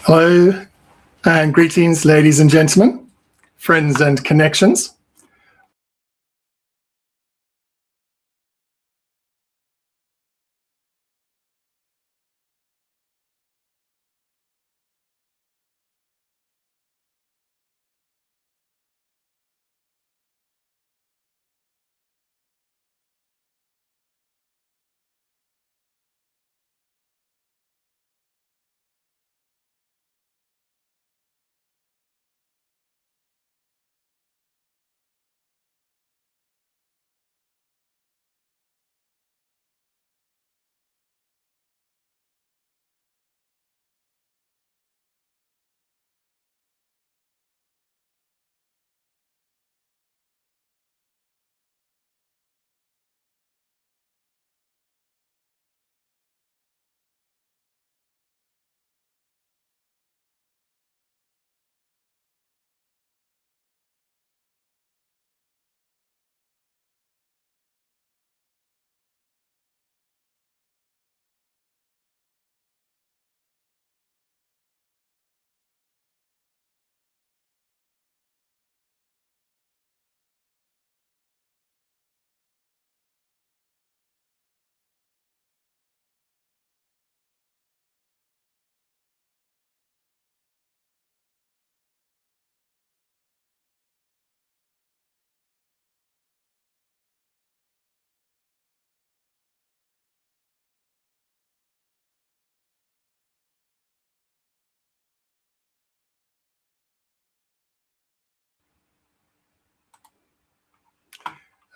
Hello and greetings, ladies and gentlemen, friends and connections.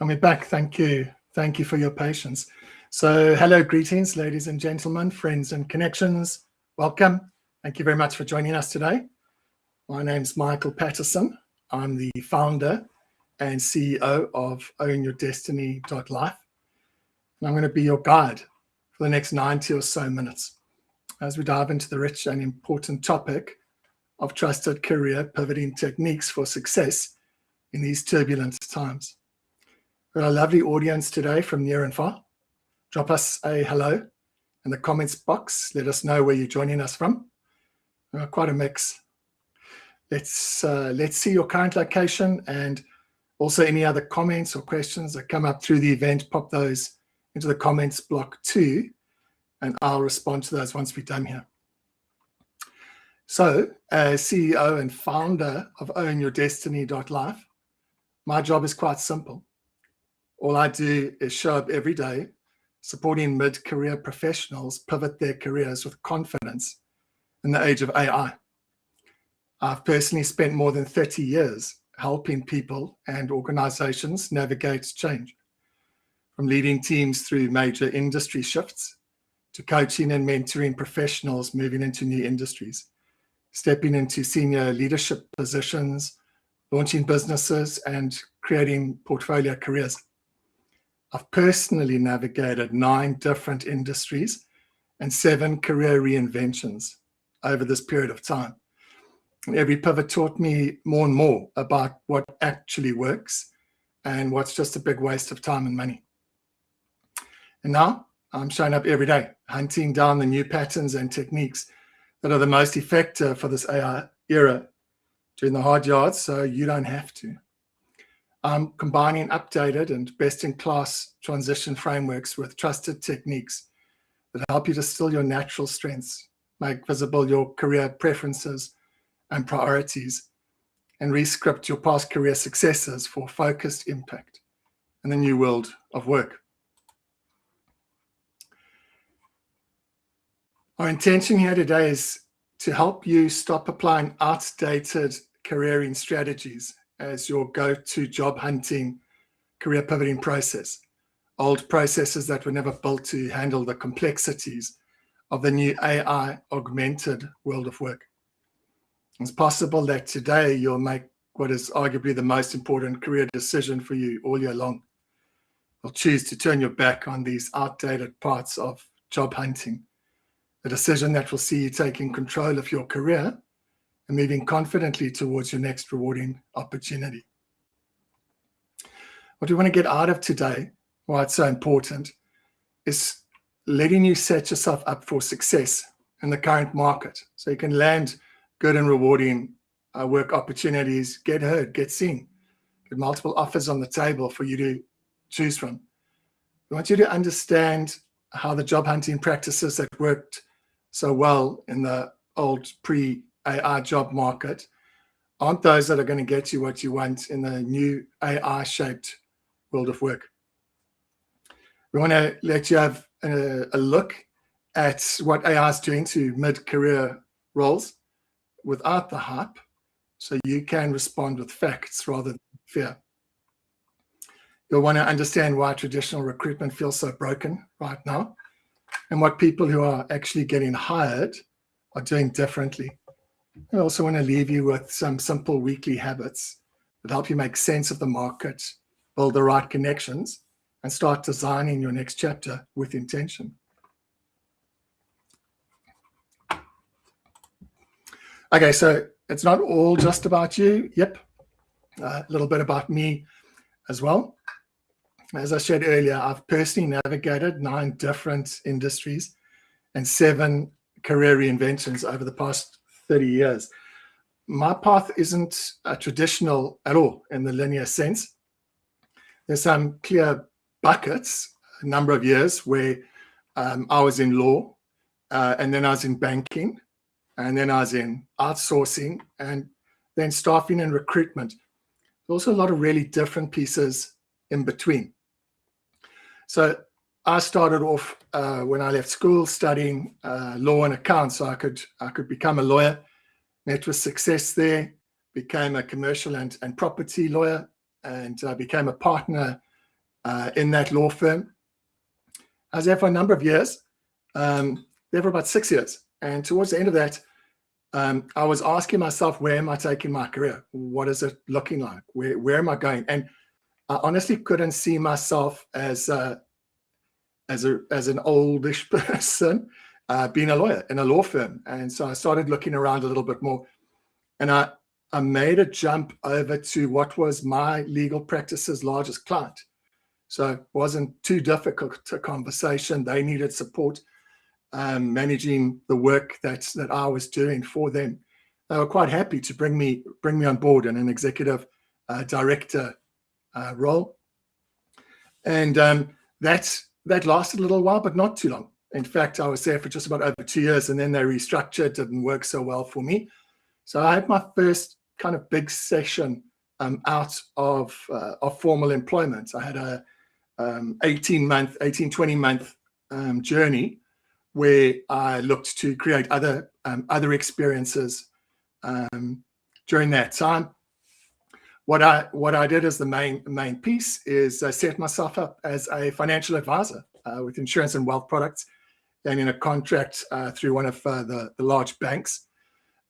Coming back, thank you. Thank you for your patience. So hello, greetings, ladies and gentlemen, friends and connections. Welcome. Thank you very much for joining us today. My name's Michael Patterson. I'm the founder and CEO of OwnYourDestiny.life. And I'm going to be your guide for the next 90 or so minutes as we dive into the rich and important topic of trusted career pivoting techniques for success in these turbulent times. We've got a lovely audience today from near and far. Drop us a hello in the comments box. Let us know where you're joining us from. Quite a mix. Let's see your current location and also any other comments or questions that come up through the event. Pop those into the comments block too, and I'll respond to those once we're done here. So, as CEO and founder of OwnYourDestiny.life, my job is quite simple. All I do is show up every day supporting mid-career professionals pivot their careers with confidence in the age of AI. I've personally spent more than 30 years helping people and organizations navigate change, from leading teams through major industry shifts to coaching and mentoring professionals moving into new industries, stepping into senior leadership positions, launching businesses, and creating portfolio careers. I've personally navigated 9 different industries and 7 career reinventions over this period of time. And every pivot taught me more and more about what actually works and what's just a big waste of time and money. And now I'm showing up every day, hunting down the new patterns and techniques that are the most effective for this AI era, doing the hard yards so you don't have to. I'm combining updated and best-in-class transition frameworks with trusted techniques that help you distill your natural strengths, make visible your career preferences and priorities, and re-script your past career successes for focused impact in the new world of work. Our intention here today is to help you stop applying outdated careering strategies as your go-to job hunting, career pivoting process. Old processes that were never built to handle the complexities of the new AI augmented world of work. It's possible that today you'll make what is arguably the most important career decision for you all year long. You'll choose to turn your back on these outdated parts of job hunting, a decision that will see you taking control of your career and moving confidently towards your next rewarding opportunity. What we want to get out of today, why it's so important, is letting you set yourself up for success in the current market so you can land good and rewarding work opportunities, get heard, get seen, get multiple offers on the table for you to choose from. We want you to understand how the job hunting practices that worked so well in the old pre-AI job market aren't those that are going to get you what you want in the new AI-shaped world of work. We want to let you have a look at what AI is doing to mid-career roles without the hype, so you can respond with facts rather than fear. You'll want to understand why traditional recruitment feels so broken right now and what people who are actually getting hired are doing differently. I also want to leave you with some simple weekly habits that help you make sense of the market, build the right connections, and start designing your next chapter with intention. Okay, so it's not all just about you. Yep, a little bit about me as well. As I shared earlier, I've personally navigated 9 different industries and 7 career reinventions over the past 30 years. My path isn't traditional at all in the linear sense. There's some clear buckets, a number of years where I was in law, and then I was in banking, and then I was in outsourcing, and then staffing and recruitment. There's also a lot of really different pieces in between. So I started off when I left school studying law and accounts, so I could become a lawyer. Met with success there, became a commercial and property lawyer, and became a partner in that law firm. I was there for a number of years, there for about 6 years. And towards the end of that, I was asking myself, where am I taking my career? What is it looking like? Where am I going? And I honestly couldn't see myself as an oldish person being a lawyer in a law firm. And so I started looking around a little bit more, and I made a jump over to what was my legal practice's largest client. So it wasn't too difficult a conversation. They needed support managing the work that I was doing for them. They were quite happy to bring me on board in an executive director role. And that lasted a little while, but not too long. In fact, I was there for just about over 2 years, and then they restructured. Didn't work so well for me. So I had my first kind of big session out of formal employment. I had a 20 month journey where I looked to create other experiences during that time. What I did as the main piece is set myself up as a financial advisor with insurance and wealth products, and in a contract through one of the large banks.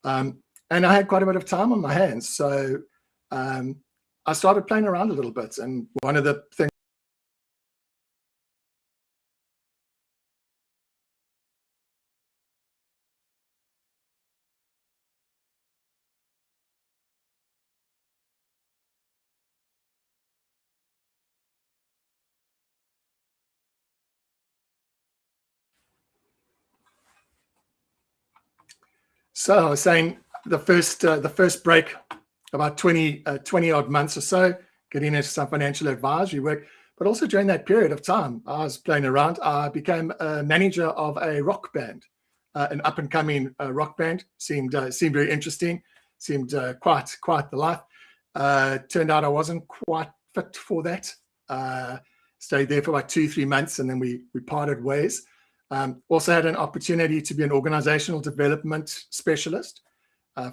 And I had quite a bit of time on my hands, so I started playing around a little bit. And one of the things So I was saying the first break, about 20 odd months or so, getting into some financial advisory work. But also during that period of time, I was playing around. I became a manager of a rock band, an up and coming rock band. Seemed very interesting. Seemed quite the life. Turned out I wasn't quite fit for that. Stayed there for about 2-3 months, and then we parted ways. Also had an opportunity to be an organizational development specialist.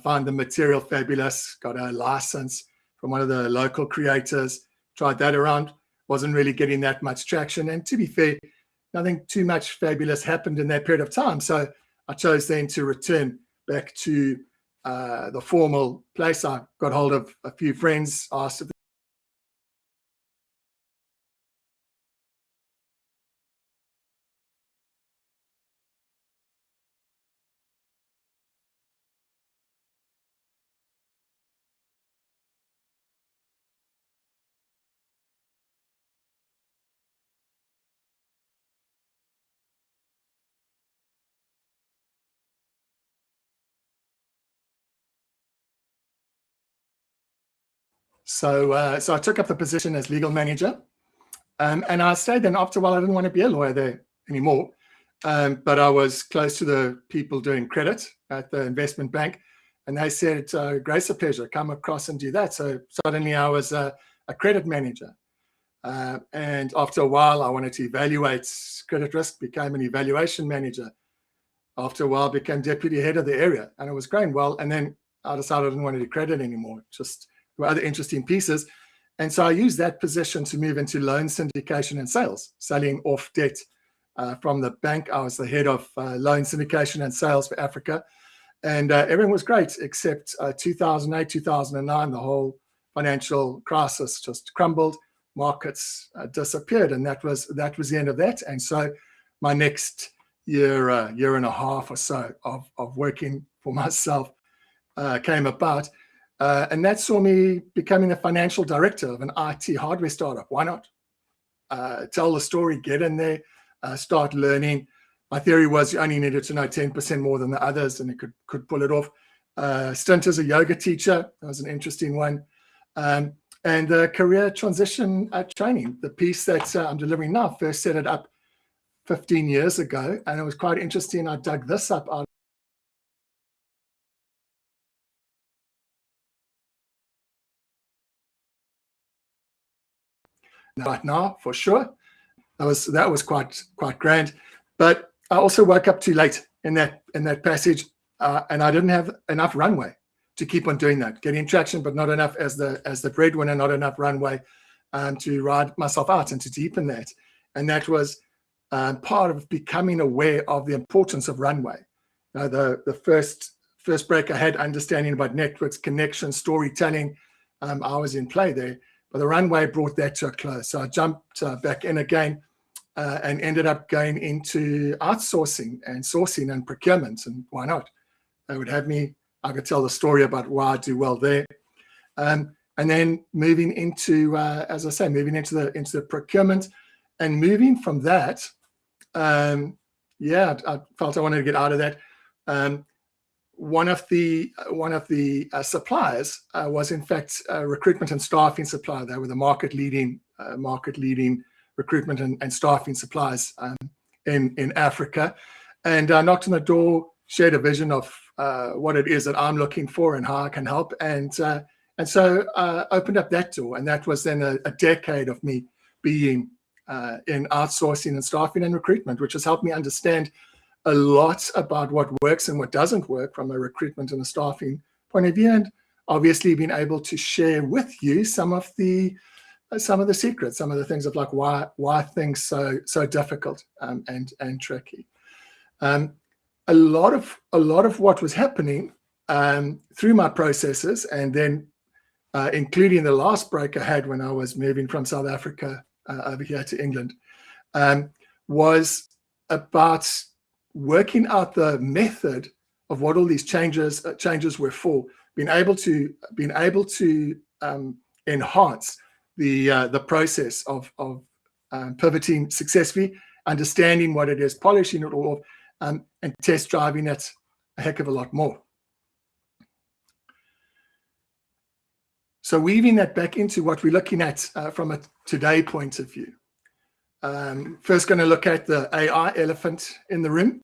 Found the material fabulous, got a license from one of the local creators, tried that around, wasn't really getting that much traction. And to be fair, nothing too much fabulous happened in that period of time. So I chose then to return back to the formal place. I got hold of a few friends, asked if So I took up the position as legal manager, and I stayed there. And after a while, I didn't want to be a lawyer there anymore, but I was close to the people doing credit at the investment bank, and they said, "Grace, a pleasure, come across and do that." So suddenly I was a credit manager, and after a while, I wanted to evaluate credit risk, became an evaluation manager. After a while, became deputy head of the area, and it was going well. And then I decided I didn't want to do credit anymore. Just other interesting pieces. And so I used that position to move into loan syndication and sales, selling off debt from the bank. I was the head of loan syndication and sales for Africa. And everything was great, except 2008, 2009, the whole financial crisis just crumbled, markets disappeared. And that was the end of that. And so my next year and a half or so of working for myself came about. And that saw me becoming a financial director of an IT hardware startup. Why not? Tell the story, get in there, start learning. My theory was you only needed to know 10% more than the others, and it could pull it off. Stint as a yoga teacher, that was an interesting one. And career transition training, the piece that I'm delivering now, first set it up 15 years ago, and it was quite interesting. I dug this up out right now, for sure. That was quite grand. But I also woke up too late in that passage, and I didn't have enough runway to keep on doing that, getting traction, but not enough as the breadwinner, not enough runway to ride myself out and to deepen that. And that was part of becoming aware of the importance of runway. The first break I had, understanding about networks, connection, storytelling, I was in play there, but the runway brought that to a close. So I jumped back in again and ended up going into outsourcing and sourcing and procurement. And why not? They would have me, I could tell the story about why I do well there. And then moving into, as I say, moving into the procurement, and moving from that, I felt I wanted to get out of that. One of the suppliers was in fact a recruitment and staffing supplier. They were the market leading recruitment and staffing suppliers in Africa. And I knocked on the door, shared a vision of what it is that I'm looking for and how I can help. And so opened up that door. And that was then a decade of me being in outsourcing and staffing and recruitment, which has helped me understand a lot about what works and what doesn't work from a recruitment and a staffing point of view, and obviously being able to share with you some of the secrets, some of the things of like why things so difficult and tricky. A lot of what was happening through my processes, and then including the last break I had when I was moving from South Africa over here to England, was about working out the method of what all these changes were for, being able to enhance the process of pivoting successfully, understanding what it is, polishing it all, and test driving it a heck of a lot more. So weaving that back into what we're looking at from a today point of view. First going to look at the AI elephant in the room.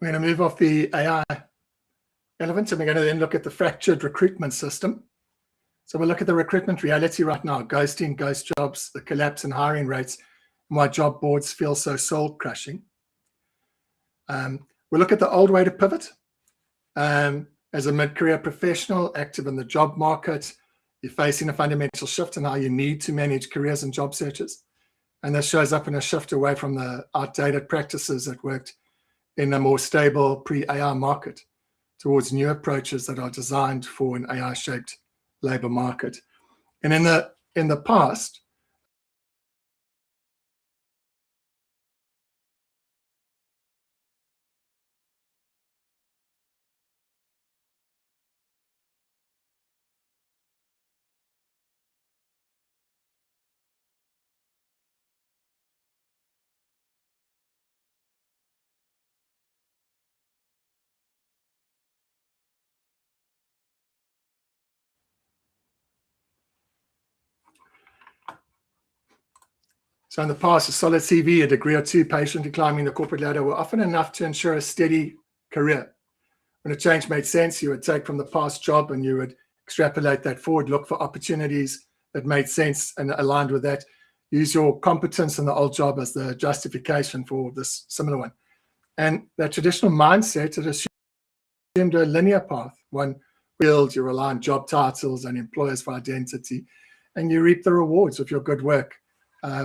We're going to move off the AI elephant, and we're going to then look at the fractured recruitment system. So we'll look at the recruitment reality right now, ghosting, ghost jobs, the collapse in hiring rates, and why job boards feel so soul-crushing. We'll look at the old way to pivot. As a mid-career professional active in the job market, you're facing a fundamental shift in how you need to manage careers and job searches. And this shows up in a shift away from the outdated practices that worked in a more stable pre-AI market towards new approaches that are designed for an AI-shaped labor market. And in the past, a solid CV, a degree or two, patiently climbing the corporate ladder were often enough to ensure a steady career. When a change made sense, you would take from the past job and you would extrapolate that forward, look for opportunities that made sense and aligned with that. Use your competence in the old job as the justification for this similar one. And that traditional mindset, it assumed a linear path. One build, you rely on job titles and employers for identity, and you reap the rewards of your good work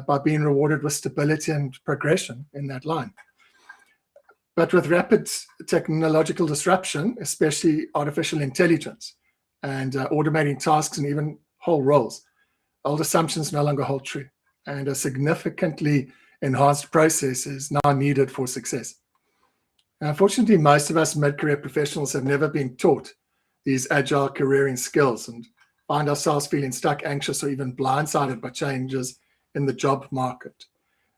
by being rewarded with stability and progression in that line. But with rapid technological disruption, especially artificial intelligence and automating tasks and even whole roles, old assumptions no longer hold true. and a significantly enhanced process is now needed for success. And unfortunately, most of us mid-career professionals have never been taught these agile careering skills and find ourselves feeling stuck, anxious, or even blindsided by changes in the job market.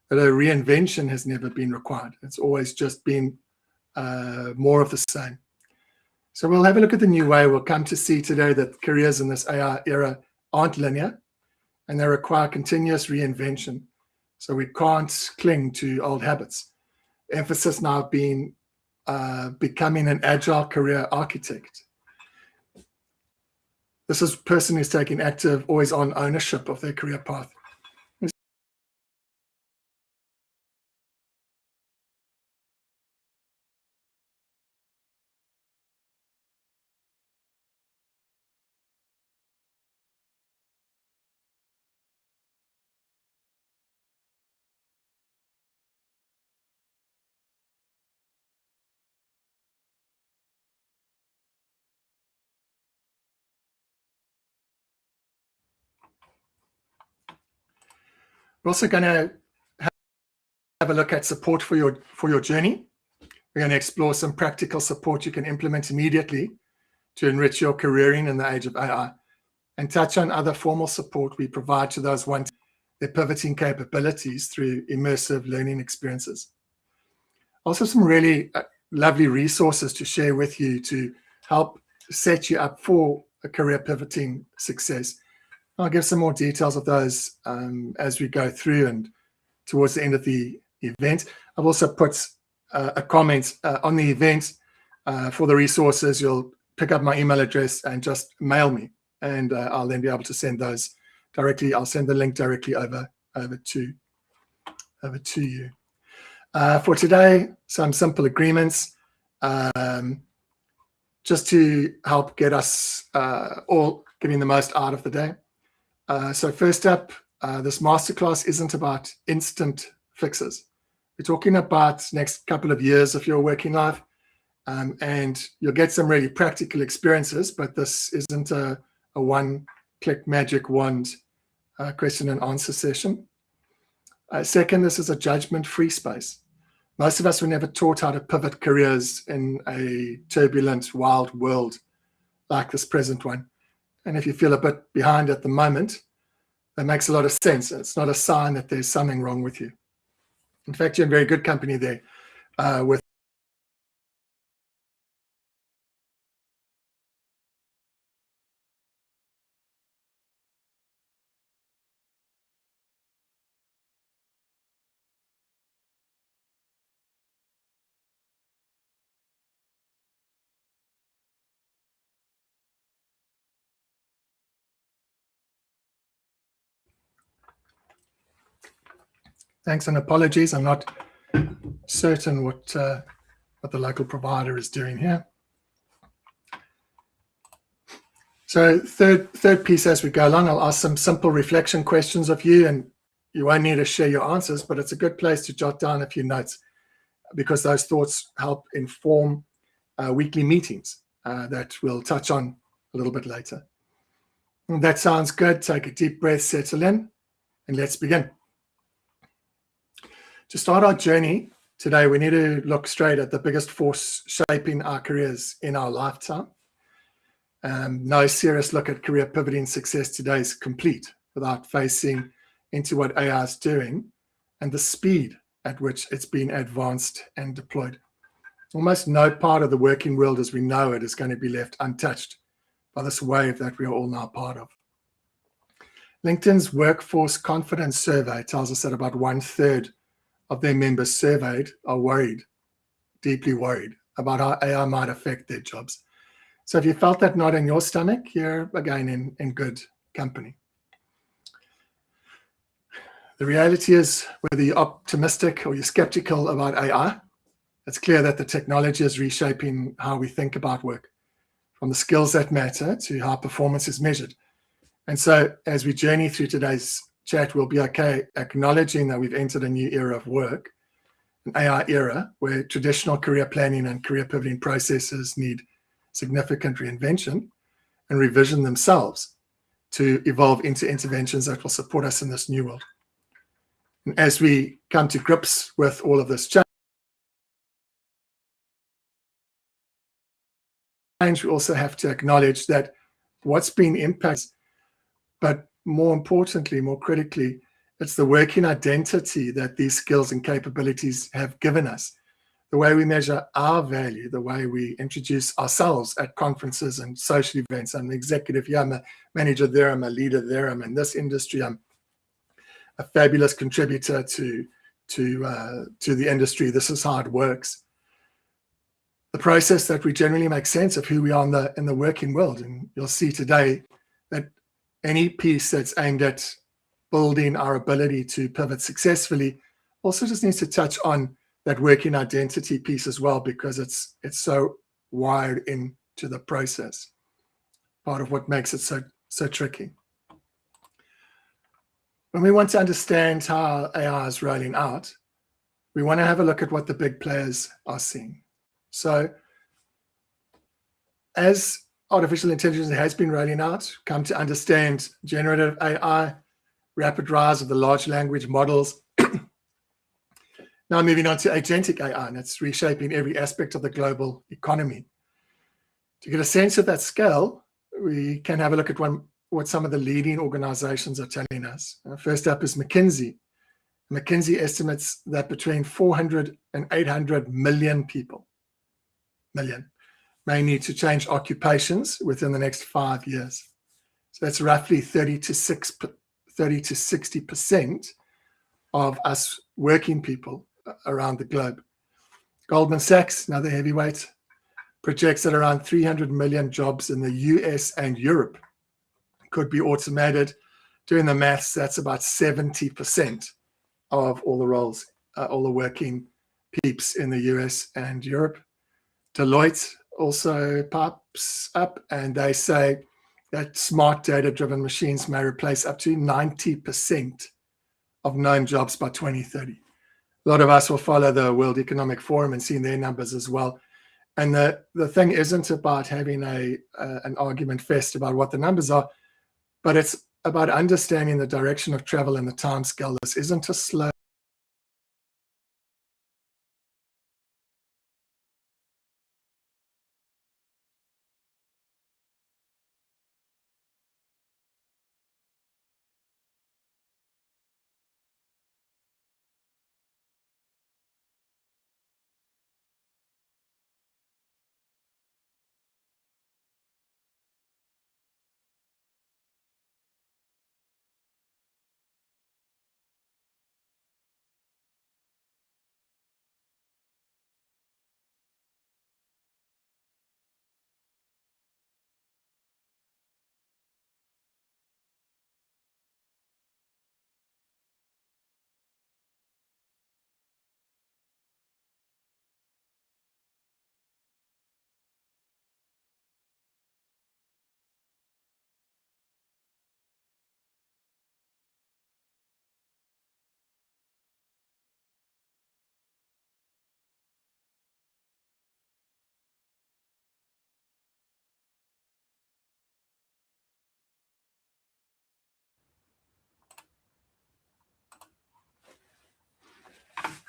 But a reinvention has never been required. It's always just been more of the same. So we'll have a look at the new way. We'll come to see today that careers in this AI era aren't linear and they require continuous reinvention. So we can't cling to old habits. Emphasis now being becoming an agile career architect. This is a person who's taking active, always on ownership of their career path. We're also going to have a look at support for your journey. We're going to explore some practical support you can implement immediately to enrich your careering in the age of AI, and touch on other formal support we provide to those wanting their pivoting capabilities through immersive learning experiences. Also, some really lovely resources to share with you to help set you up for a career pivoting success. I'll give some more details of those as we go through and towards the end of the event. I've also put a comment on the event for the resources. You'll pick up my email address and just mail me, and I'll then be able to send those directly. I'll send the link directly over to you. For today, some simple agreements just to help get us all getting the most out of the day. So first up, this masterclass isn't about instant fixes. We're talking about next couple of years of your working life, and you'll get some really practical experiences, but this isn't a one-click magic wand question and answer session. Second, this is a judgment-free space. Most of us were never taught how to pivot careers in a turbulent, wild world like this present one. And if you feel a bit behind at the moment, that makes a lot of sense. It's not a sign that there's something wrong with you. In fact, you're in very good company there with thanks and apologies. I'm not certain what the local provider is doing here. So third piece as we go along, I'll ask some simple reflection questions of you, and you won't need to share your answers, but it's a good place to jot down a few notes because those thoughts help inform weekly meetings that we'll touch on a little bit later. And that sounds good. Take a deep breath, settle in, and let's begin. To start our journey today, we need to look straight at the biggest force shaping our careers in our lifetime. No serious look at career pivoting success today is complete without facing into what AI is doing and the speed at which it's been advanced and deployed. Almost no part of the working world as we know it is going to be left untouched by this wave that we are all now part of. LinkedIn's Workforce Confidence Survey tells us that about 1/3 of their members surveyed are worried, deeply worried about how AI might affect their jobs. So if you felt that knot in your stomach, you're again in good company. The reality is, whether you're optimistic or you're skeptical about AI, it's clear that the technology is reshaping how we think about work, from the skills that matter to how performance is measured. And so as we journey through today's chat, we'll be okay acknowledging that we've entered a new era of work, an AI era where traditional career planning and career pivoting processes need significant reinvention and revision themselves to evolve into interventions that will support us in this new world. And as we come to grips with all of this change, we also have to acknowledge that what's been impacted, but more importantly, more critically, it's the working identity that these skills and capabilities have given us. The way we measure our value, the way we introduce ourselves at conferences and social events. I'm the executive here, I'm a manager there, I'm a leader there, I'm in this industry, I'm a fabulous contributor to the industry. This is how it works. The process that we generally make sense of who we are in the working world. And you'll see today that any piece that's aimed at building our ability to pivot successfully also just needs to touch on that working identity piece as well, because it's so wired into the process. Part of what makes it so tricky. When we want to understand how AI is rolling out, we want to have a look at what the big players are seeing. So as artificial intelligence has been rolling out, come to understand generative AI, rapid rise of the large language models. Now moving on to agentic AI, and it's reshaping every aspect of the global economy. To get a sense of that scale, we can have a look at what some of the leading organizations are telling us. First up is McKinsey. McKinsey estimates that between 400 and 800 million people may need to change occupations within the next 5 years. So that's roughly 30 to 60% of us working people around the globe. Goldman Sachs, another heavyweight, projects that around 300 million jobs in the US and Europe could be automated. Doing the maths, that's about 70% of all the roles, all the working peeps in the US and Europe. Deloitte also pops up, and they say that smart data-driven machines may replace up to 90% of known jobs by 2030. A lot of us will follow the World Economic Forum and see their numbers as well. And the thing isn't about having an argument fest about what the numbers are, but it's about understanding the direction of travel and the time scale. This isn't a slow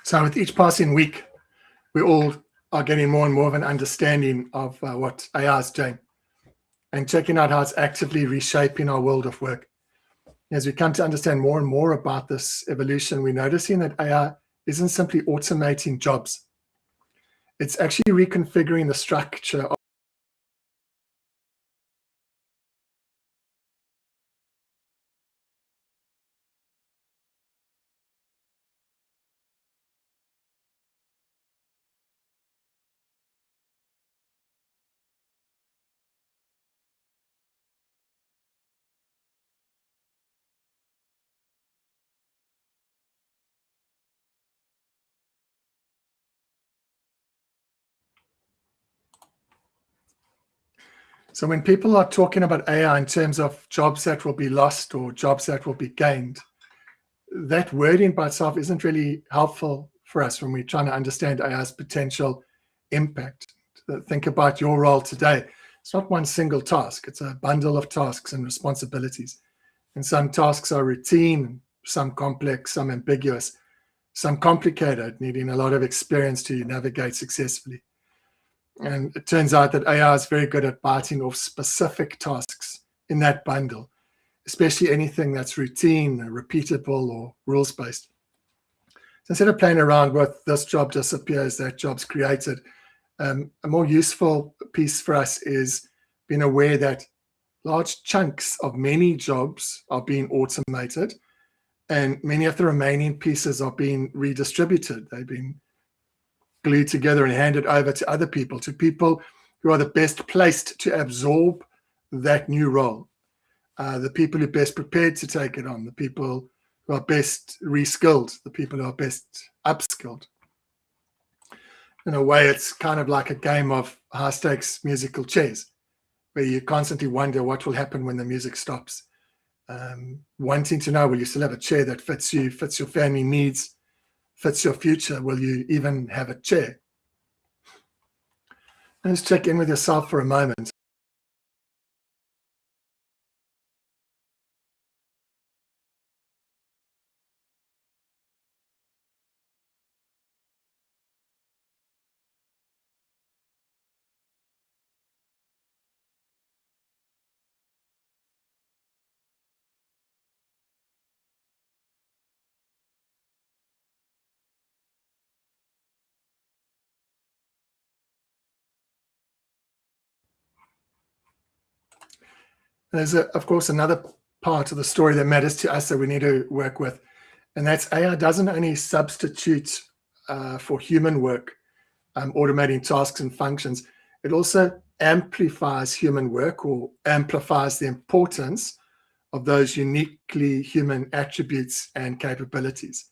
So with each passing week, we all are getting more and more of an understanding of what AI is doing and checking out how it's actively reshaping our world of work. As we come to understand more and more about this evolution, we're noticing that AI isn't simply automating jobs. It's actually reconfiguring the structure of So when people are talking about AI in terms of jobs that will be lost or jobs that will be gained, that wording by itself isn't really helpful for us when we're trying to understand AI's potential impact. Think about your role today. It's not one single task. It's a bundle of tasks and responsibilities. And some tasks are routine, some complex, some ambiguous, some complicated, needing a lot of experience to navigate successfully. And it turns out that AI is very good at biting off specific tasks in that bundle, especially anything that's routine, repeatable, or rules-based. So instead of playing around with this job disappears, that job's created, a more useful piece for us is being aware that large chunks of many jobs are being automated, and many of the remaining pieces are being redistributed. They've been glued together and handed over to other people, to people who are the best placed to absorb that new role, the people who are best prepared to take it on, the people who are best reskilled, the people who are best upskilled. In a way, it's kind of like a game of high-stakes musical chairs, where you constantly wonder what will happen when the music stops. Wanting to know, will you still have a chair that fits you, fits your family needs, fits your future? Will you even have a chair? Let's check in with yourself for a moment. There's, of course, another part of the story that matters to us that we need to work with, and that's AI doesn't only substitute for human work, automating tasks and functions. It also amplifies human work, or amplifies the importance of those uniquely human attributes and capabilities.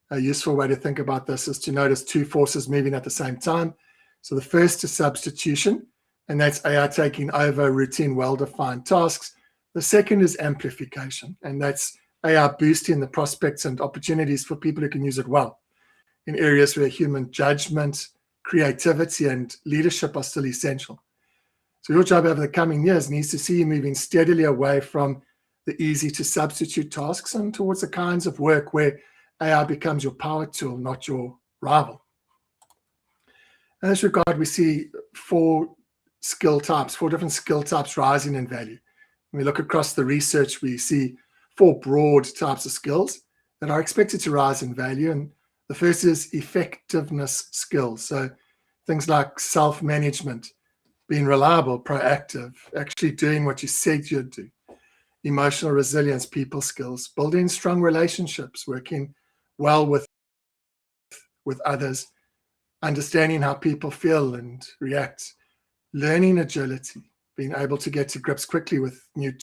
A useful way to think about this is to notice two forces moving at the same time. So the first is substitution, and that's AI taking over routine, well-defined tasks. The second is amplification, and that's AI boosting the prospects and opportunities for people who can use it well in areas where human judgment, creativity, and leadership are still essential. So your job over the coming years needs to see you moving steadily away from the easy to substitute tasks and towards the kinds of work where AI becomes your power tool, not your rival. In this regard, we see four different skill types rising in value. When we look across the research, we see four broad types of skills that are expected to rise in value. And the first is effectiveness skills. So things like self-management, being reliable, proactive, actually doing what you said you'd do. Emotional resilience, people skills, building strong relationships, working well with others, understanding how people feel and react, learning agility, being able to get to grips quickly with new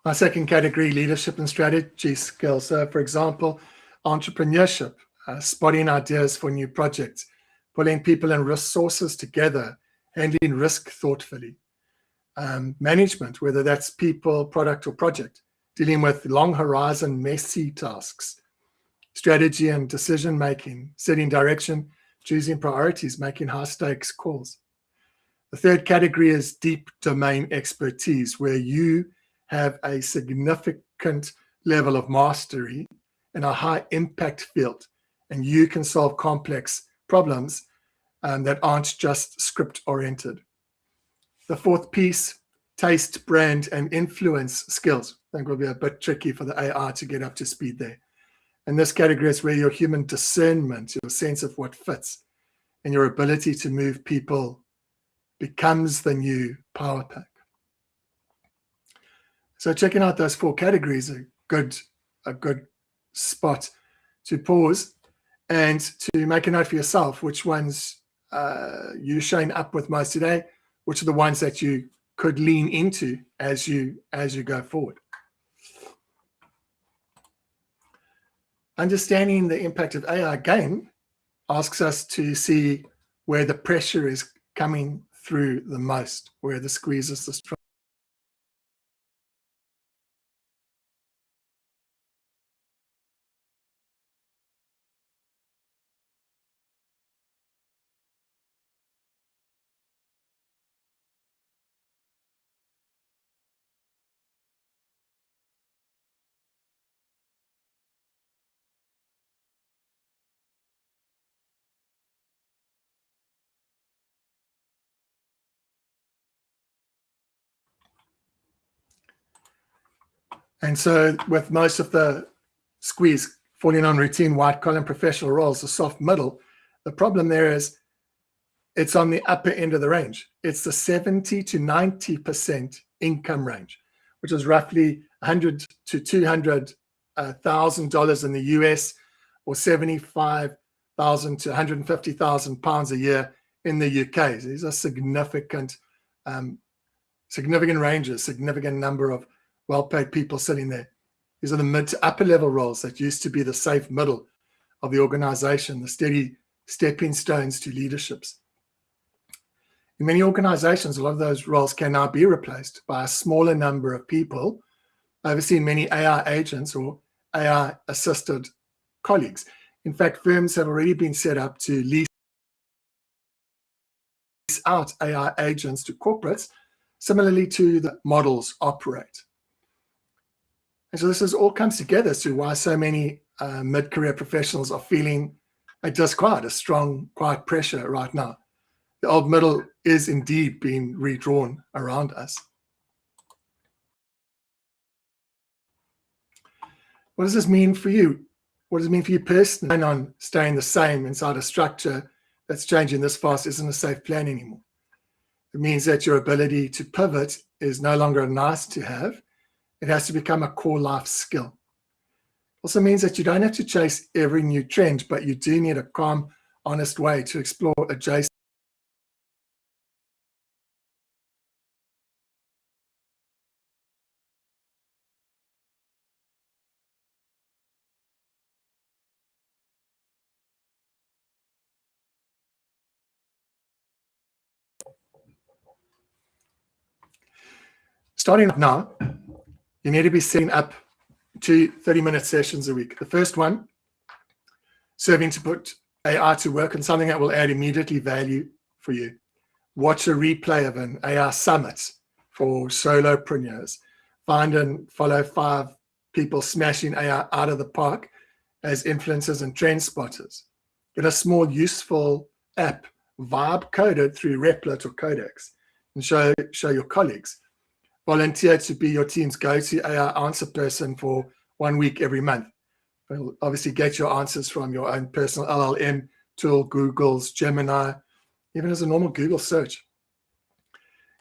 My second category, leadership and strategy skills. So for example, entrepreneurship, spotting ideas for new projects, pulling people and resources together, handling risk thoughtfully. Management, whether that's people, product, or project, dealing with long horizon, messy tasks. Strategy and decision making, setting direction, choosing priorities, making high stakes calls. The third category is deep domain expertise, where you have a significant level of mastery in a high impact field, and you can solve complex problems that aren't just script oriented. The fourth piece, taste, brand, and influence skills. I think will be a bit tricky for the AI to get up to speed there. And this category is where your human discernment, your sense of what fits, and your ability to move people becomes the new power pack. So checking out those four categories is a good spot to pause and to make a note for yourself which ones you're showing up with most today, which are the ones that you could lean into as you go forward. Understanding the impact of AI again asks us to see where the pressure is coming through the most, where the squeeze is the strongest. And so with most of the squeeze falling on routine white collar and professional roles, the soft middle, the problem there is it's on the upper end of the range. It's the 70 to 90% income range, which is roughly 100 to 200,000 dollars in the US, or 75,000 to 150,000 pounds a year in the UK. So these are significant ranges, significant number of well-paid people sitting there. These are the mid to upper level roles that used to be the safe middle of the organization, the steady stepping stones to leaderships. In many organizations, a lot of those roles can now be replaced by a smaller number of people overseeing many AI agents or AI-assisted colleagues. In fact, firms have already been set up to lease out AI agents to corporates, similarly to the models operate. And so this all comes together as to why so many mid-career professionals are feeling a disquiet, a strong, quiet pressure right now. The old middle is indeed being redrawn around us. What does this mean for you? What does it mean for you personally? On staying the same inside a structure that's changing this fast isn't a safe plan anymore. It means that your ability to pivot is no longer a nice to have. It has to become a core life skill. Also means that you don't have to chase every new trend, but you do need a calm, honest way to explore adjacent. Starting now, you need to be setting up 2 30-minute sessions a week. The first one, serving to put AI to work on something that will add immediately value for you. Watch a replay of an AI summit for solopreneurs. Find and follow 5 people smashing AI out of the park as influencers and trend spotters. Get a small, useful app, vibe coded through Replit or Codex, and show your colleagues. Volunteer to be your team's go-to AI answer person for 1 week every month. You'll obviously get your answers from your own personal LLM tool, Google's Gemini, even as a normal Google search.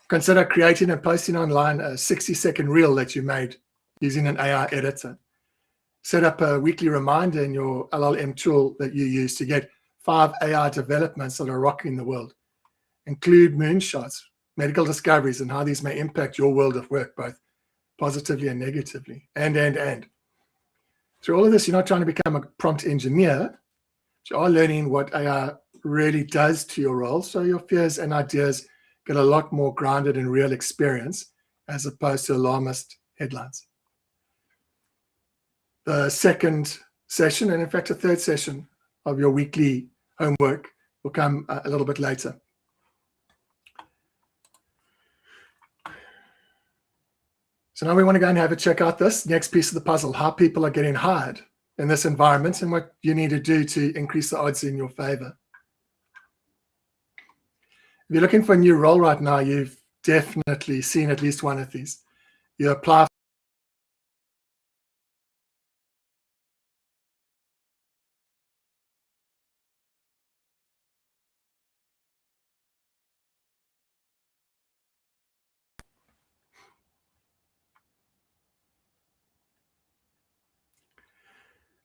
Consider creating and posting online a 60-second reel that you made using an AI editor. Set up a weekly reminder in your LLM tool that you use to get 5 AI developments that are rocking the world. Include moonshots, medical discoveries, and how these may impact your world of work, both positively and negatively, and. Through all of this, you're not trying to become a prompt engineer, but you are learning what AI really does to your role, so your fears and ideas get a lot more grounded in real experience as opposed to alarmist headlines. The second session, and in fact a third session of your weekly homework, will come a little bit later. So now we want to go and have a check out this next piece of the puzzle, how people are getting hired in this environment and what you need to do to increase the odds in your favor. If you're looking for a new role right now, you've definitely seen at least one of these. You apply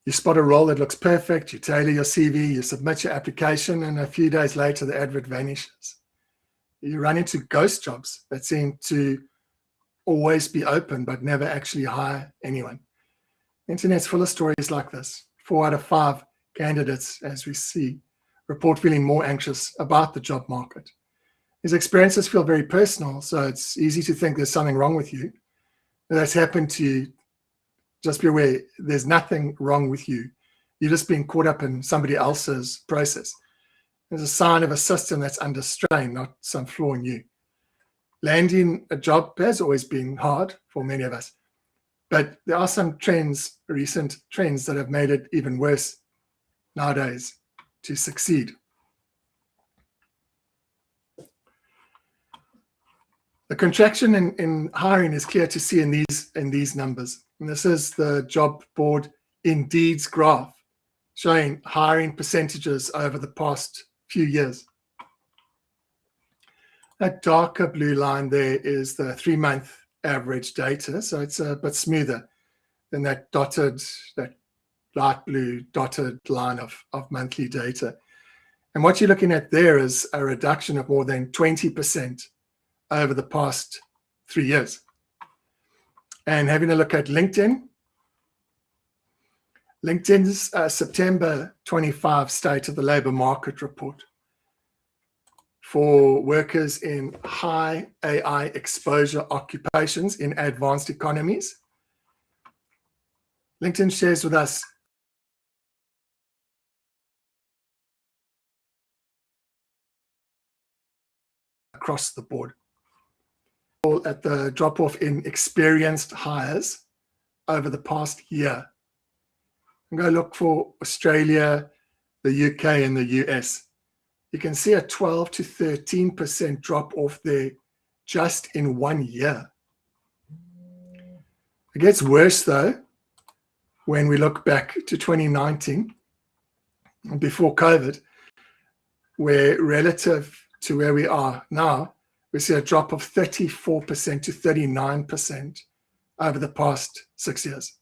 You spot a role that looks perfect, you tailor your CV, you submit your application, and a few days later, the advert vanishes. You run into ghost jobs that seem to always be open, but never actually hire anyone. The internet's full of stories like this, 4 out of 5 candidates, as we see, report feeling more anxious about the job market. These experiences feel very personal, so it's easy to think there's something wrong with you. If that's happened to you, just be aware there's nothing wrong with you. You're just being caught up in somebody else's process. There's a sign of a system that's under strain, not some flaw in you. Landing a job has always been hard for many of us, but there are some recent trends that have made it even worse nowadays to succeed. The contraction in hiring is clear to see in these numbers. And this is the job board Indeed's graph showing hiring percentages over the past few years. That darker blue line there is the 3-month average data, so it's a bit smoother than that light blue dotted line of monthly data. And what you're looking at there is a reduction of more than 20% over the past 3 years. And having a look at LinkedIn's September 25 State of the Labour Market report for workers in high AI exposure occupations in advanced economies. LinkedIn shares with us across the board at the drop-off in experienced hires over the past year. And go look for Australia, the UK, and the US. You can see a 12 to 13% drop off there just in 1 year. It gets worse though when we look back to 2019, before COVID, where relative to where we are now, we see a drop of 34% to 39% over the past 6 years.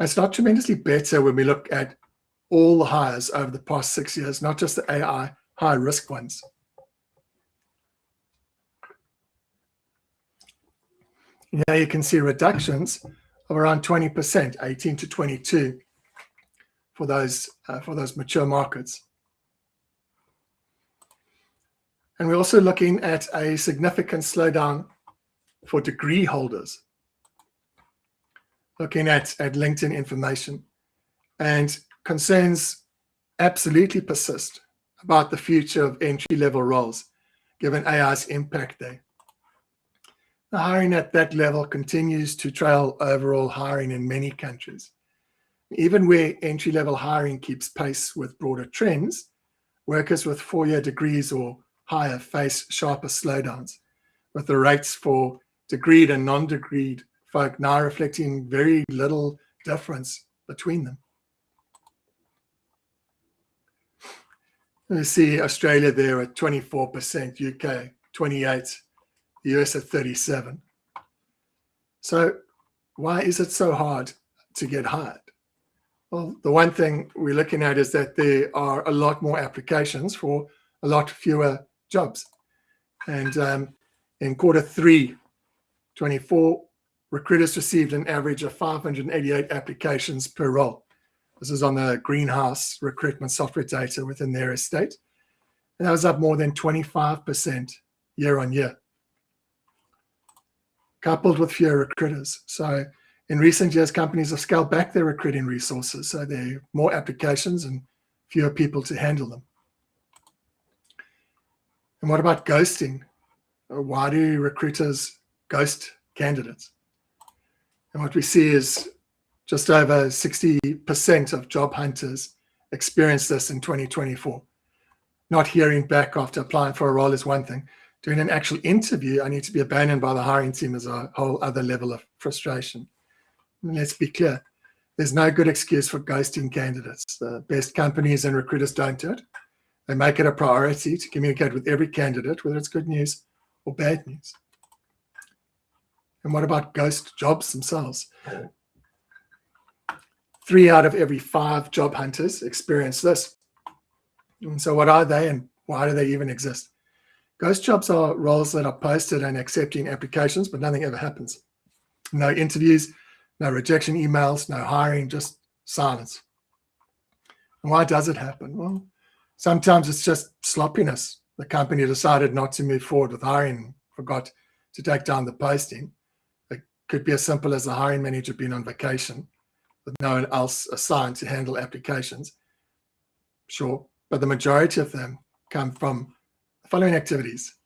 It's not tremendously better when we look at all the hires over the past 6 years, not just the AI high risk ones. Now you can see reductions of around 20%, 18 to 22 for those mature markets. And we're also looking at a significant slowdown for degree holders. Looking at LinkedIn information, and concerns absolutely persist about the future of entry-level roles, given AI's impact there. The hiring at that level continues to trail overall hiring in many countries. Even where entry-level hiring keeps pace with broader trends, workers with 4-year degrees or higher face sharper slowdowns, with the rates for degreed and non-degreed folk now reflecting very little difference between them. You see Australia there at 24%, UK 28%, US at 37%. So why is it so hard to get hired? Well, the one thing we're looking at is that there are a lot more applications for a lot fewer jobs. And in Q3 24, recruiters received an average of 588 applications per role. This is on the Greenhouse recruitment software data within their estate. And that was up more than 25% year on year, coupled with fewer recruiters. So in recent years, companies have scaled back their recruiting resources, so there are more applications and fewer people to handle them. And what about ghosting? Why do recruiters ghost candidates? And what we see is just over 60% of job hunters experienced this in 2024. Not hearing back after applying for a role is one thing. Doing an actual interview, I need to be abandoned by the hiring team, is a whole other level of frustration. And let's be clear, there's no good excuse for ghosting candidates. The best companies and recruiters don't do it. They make it a priority to communicate with every candidate, whether it's good news or bad news. And what about ghost jobs themselves? 3 out of every 5 job hunters experience this. And so what are they and why do they even exist? Ghost jobs are roles that are posted and accepting applications, but nothing ever happens. No interviews, no rejection emails, no hiring, just silence. And why does it happen? Well, sometimes it's just sloppiness. The company decided not to move forward with hiring, forgot to take down the posting. It could be as simple as the hiring manager being on vacation with no one else assigned to handle applications. Sure, but the majority of them come from the following activities: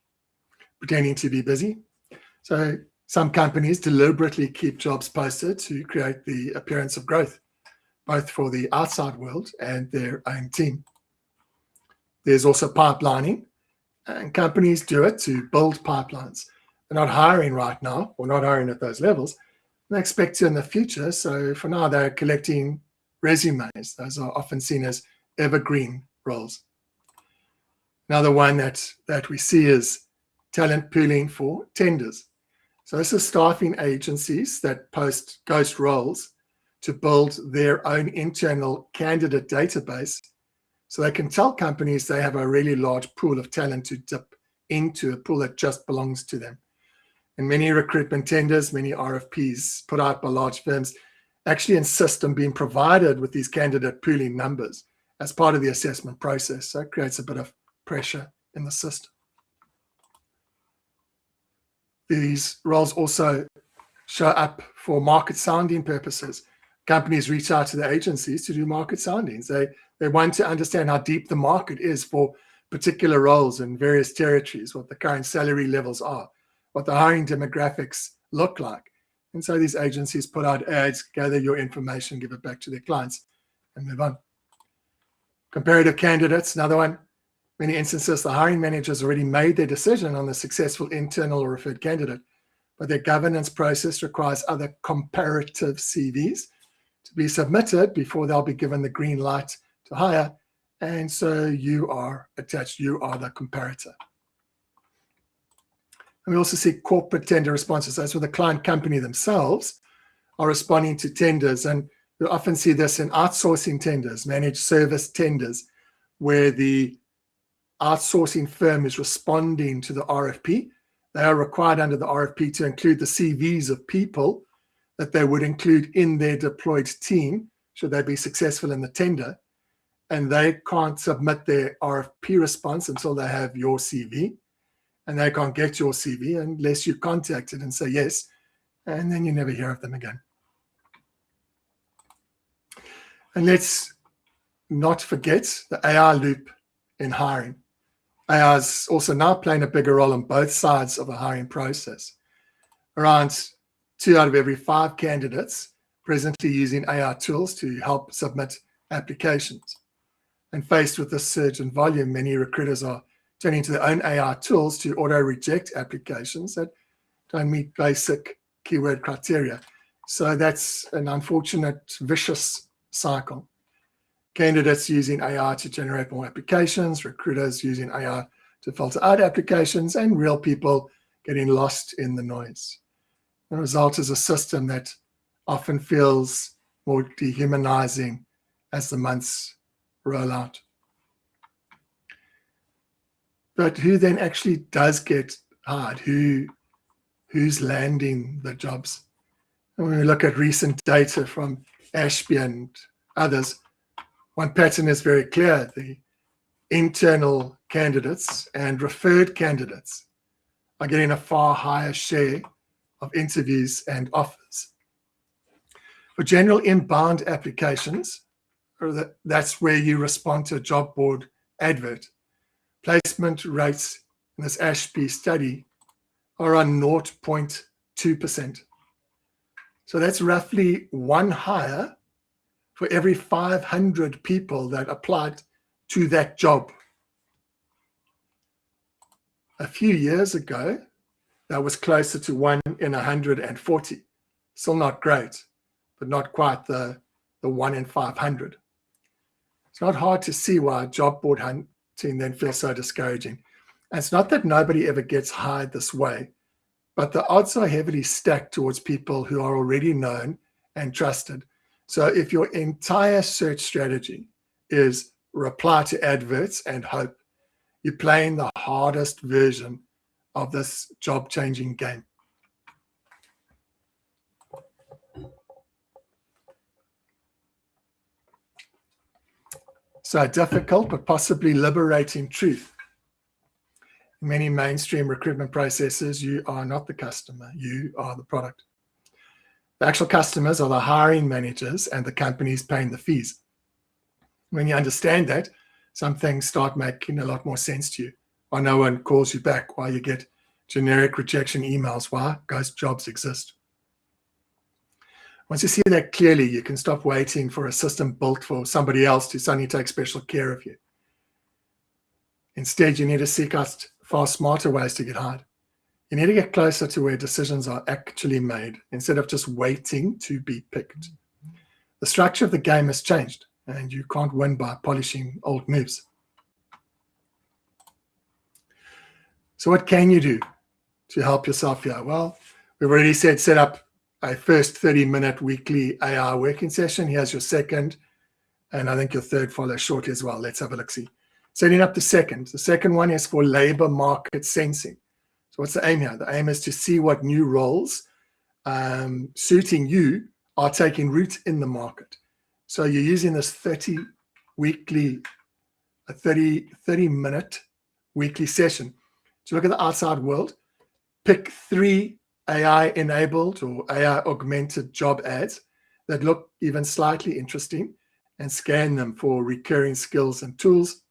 pretending to be busy. So some companies deliberately keep jobs posted to create the appearance of growth, both for the outside world and their own team. There's also pipelining, and companies do it to build pipelines. They're not hiring right now, or not hiring at those levels. They expect to in the future. So for now, they're collecting resumes. Those are often seen as evergreen roles. Another one that we see is talent pooling for tenders. So this is staffing agencies that post ghost roles to build their own internal candidate database so they can tell companies they have a really large pool of talent to dip into, a pool that just belongs to them. And many recruitment tenders, many RFPs put out by large firms actually insist on being provided with these candidate pooling numbers as part of the assessment process. So it creates a bit of pressure in the system. These roles also show up for market sounding purposes. Companies reach out to the agencies to do market soundings. They want to understand how deep the market is for particular roles in various territories, what the current salary levels are, what the hiring demographics look like. And so these agencies put out ads, gather your information, give it back to their clients, and move on. Comparative candidates, another one. Many instances, the hiring manager has already made their decision on the successful internal or referred candidate, but their governance process requires other comparative CVs to be submitted before they'll be given the green light to hire. And so you are attached, you are the comparator. And we also see corporate tender responses. That's where the client company themselves are responding to tenders. And you'll often see this in outsourcing tenders, managed service tenders, where the outsourcing firm is responding to the RFP. They are required under the RFP to include the CVs of people that they would include in their deployed team should they be successful in the tender. And they can't submit their RFP response until they have your CV. And they can't get your CV unless you contact it and say yes. And then you never hear of them again. And let's not forget the AI loop in hiring. AI is also now playing a bigger role on both sides of the hiring process. Around 2 out of every 5 candidates presently using AI tools to help submit applications. And faced with this surge in volume, many recruiters are turning to their own AI tools to auto-reject applications that don't meet basic keyword criteria. So that's an unfortunate, vicious cycle. Candidates using AI to generate more applications, recruiters using AI to filter out applications, and real people getting lost in the noise. The result is a system that often feels more dehumanizing as the months roll out. But who then actually does get hired? Who's landing the jobs? And when we look at recent data from Ashby and others, one pattern is very clear. The internal candidates and referred candidates are getting a far higher share of interviews and offers. For general inbound applications, that's where you respond to a job board advert, placement rates in this Ashby study are on 0.2%. So that's roughly one hire for every 500 people that applied to that job. A few years ago, that was closer to 1 in 140. Still not great, but not quite the 1 in 500. It's not hard to see why job board hunting then feels so discouraging. And it's not that nobody ever gets hired this way, but the odds are heavily stacked towards people who are already known and trusted. So if your entire search strategy is reply to adverts and hope, you're playing the hardest version of this job-changing game. So a difficult but possibly liberating truth. In many mainstream recruitment processes, you are not the customer, you are the product. The actual customers are the hiring managers and the companies paying the fees. When you understand that, some things start making a lot more sense to you. Why no one calls you back, why you get generic rejection emails, why ghost jobs exist. Once you see that clearly, you can stop waiting for a system built for somebody else to suddenly take special care of you. Instead, you need to seek out far smarter ways to get hired. You need to get closer to where decisions are actually made instead of just waiting to be picked. The structure of the game has changed, and you can't win by polishing old moves. So what can you do to help yourself here? Well, we've already said set up a first 30-minute weekly AI working session. Here's your second, and I think your third follows shortly as well. Let's have a look-see. Setting up the second. The second one is for labor market sensing. So what's the aim here? The aim is to see what new roles suiting you are taking root in the market. So you're using this 30-minute weekly session to look at the outside world, pick 3 AI-enabled or AI-augmented job ads that look even slightly interesting and scan them for recurring skills and tools.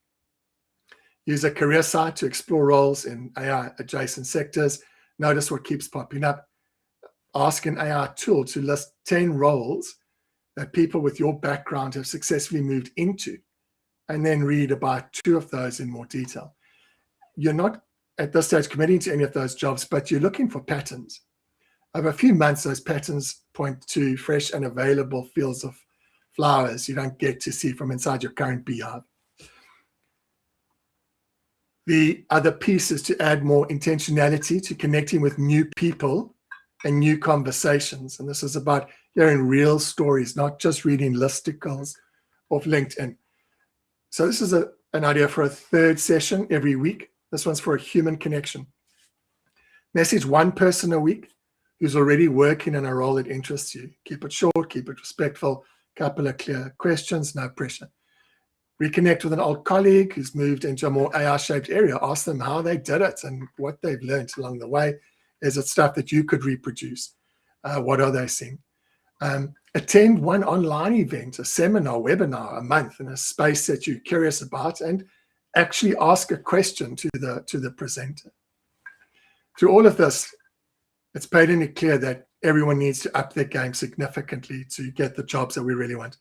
Use a career site to explore roles in AI-adjacent sectors. Notice what keeps popping up. Ask an AI tool to list 10 roles that people with your background have successfully moved into, and then read about 2 of those in more detail. You're not at this stage committing to any of those jobs, but you're looking for patterns. Over a few months, those patterns point to fresh and available fields of flowers you don't get to see from inside your current beehive. The other piece is to add more intentionality to connecting with new people and new conversations. And this is about hearing real stories, not just reading listicles off LinkedIn. So this is an idea for a third session every week. This one's for a human connection. Message one person a week who's already working in a role that interests you. Keep it short, keep it respectful, couple of clear questions, no pressure. Reconnect with an old colleague who's moved into a more AI-shaped area. Ask them how they did it and what they've learned along the way. Is it stuff that you could reproduce? What are they seeing? Attend one online event, a seminar, webinar a month in a space that you're curious about, and actually ask a question to the presenter. Through all of this, it's patently clear that everyone needs to up their game significantly to get the jobs that we really want.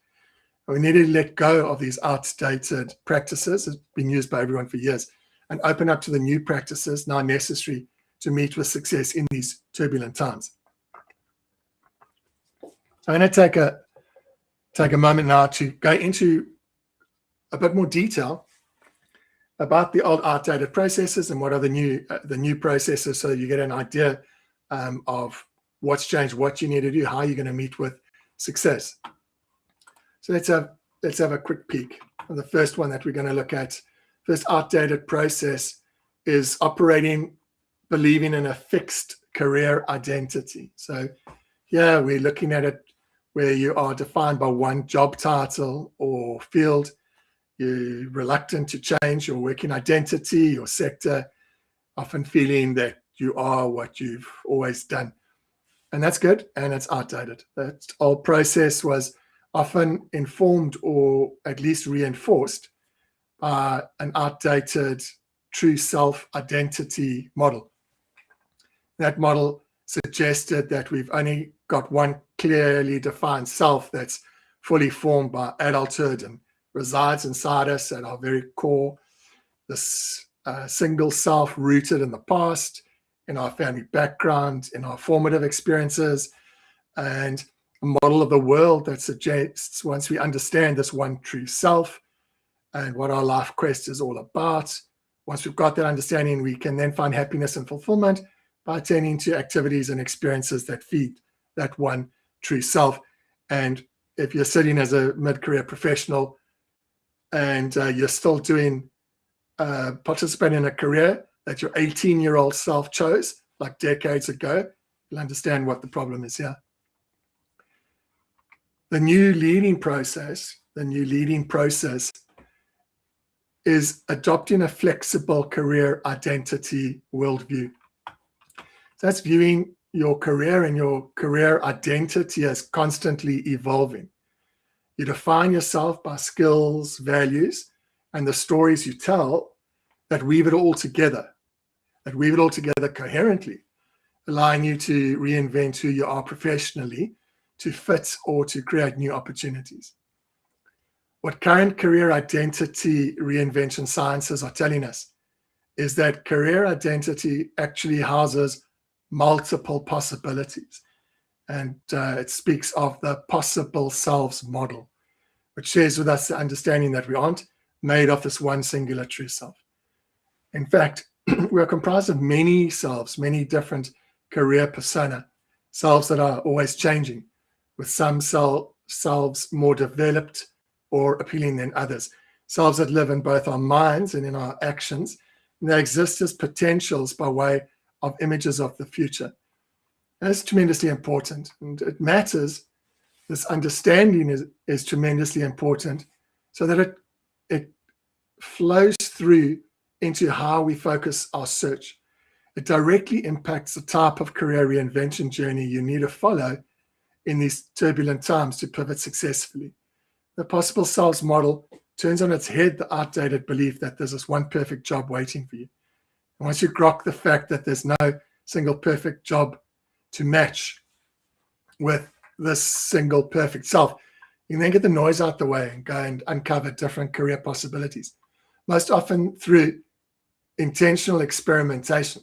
We need to let go of these outdated practices that's been used by everyone for years and open up to the new practices now necessary to meet with success in these turbulent times. I'm going to take a moment now to go into a bit more detail about the old outdated processes and what are the new processes, so you get an idea of what's changed, what you need to do, how you're going to meet with success. So let's have a quick peek. The first one that we're going to look at, first outdated process, is believing in a fixed career identity. So here we're looking at it where you are defined by one job title or field. You're reluctant to change your working identity, your sector, often feeling that you are what you've always done. And that's good, and it's outdated. That old process was often informed or at least reinforced by an outdated true self-identity model. That model suggested that we've only got one clearly defined self that's fully formed by adulthood and resides inside us at our very core. This single self rooted in the past, in our family background, in our formative experiences, and a model of the world that suggests once we understand this one true self and what our life quest is all about, once we've got that understanding, we can then find happiness and fulfillment by attending to activities and experiences that feed that one true self. And if you're sitting as a mid-career professional and you're still participating in a career that your 18-year-old self chose, like decades ago, you'll understand what the problem is here. The new leading process is adopting a flexible career identity worldview. So that's viewing your career and your career identity as constantly evolving. You define yourself by skills, values, and the stories you tell that weave it all together, coherently, allowing you to reinvent who you are professionally to fit or to create new opportunities. What current career identity reinvention sciences are telling us is that career identity actually houses multiple possibilities. And it speaks of the possible selves model, which shares with us the understanding that we aren't made of this one singular true self. In fact, we are comprised of many selves, many different career persona, selves that are always changing, with some selves more developed or appealing than others, selves that live in both our minds and in our actions, and they exist as potentials by way of images of the future. And it's tremendously important, and it matters. This understanding is tremendously important so that it flows through into how we focus our search. It directly impacts the type of career reinvention journey you need to follow in these turbulent times to pivot successfully. The possible selves model turns on its head the outdated belief that there's this one perfect job waiting for you. And once you grok the fact that there's no single perfect job to match with this single perfect self, you can then get the noise out the way and go and uncover different career possibilities, most often through intentional experimentation.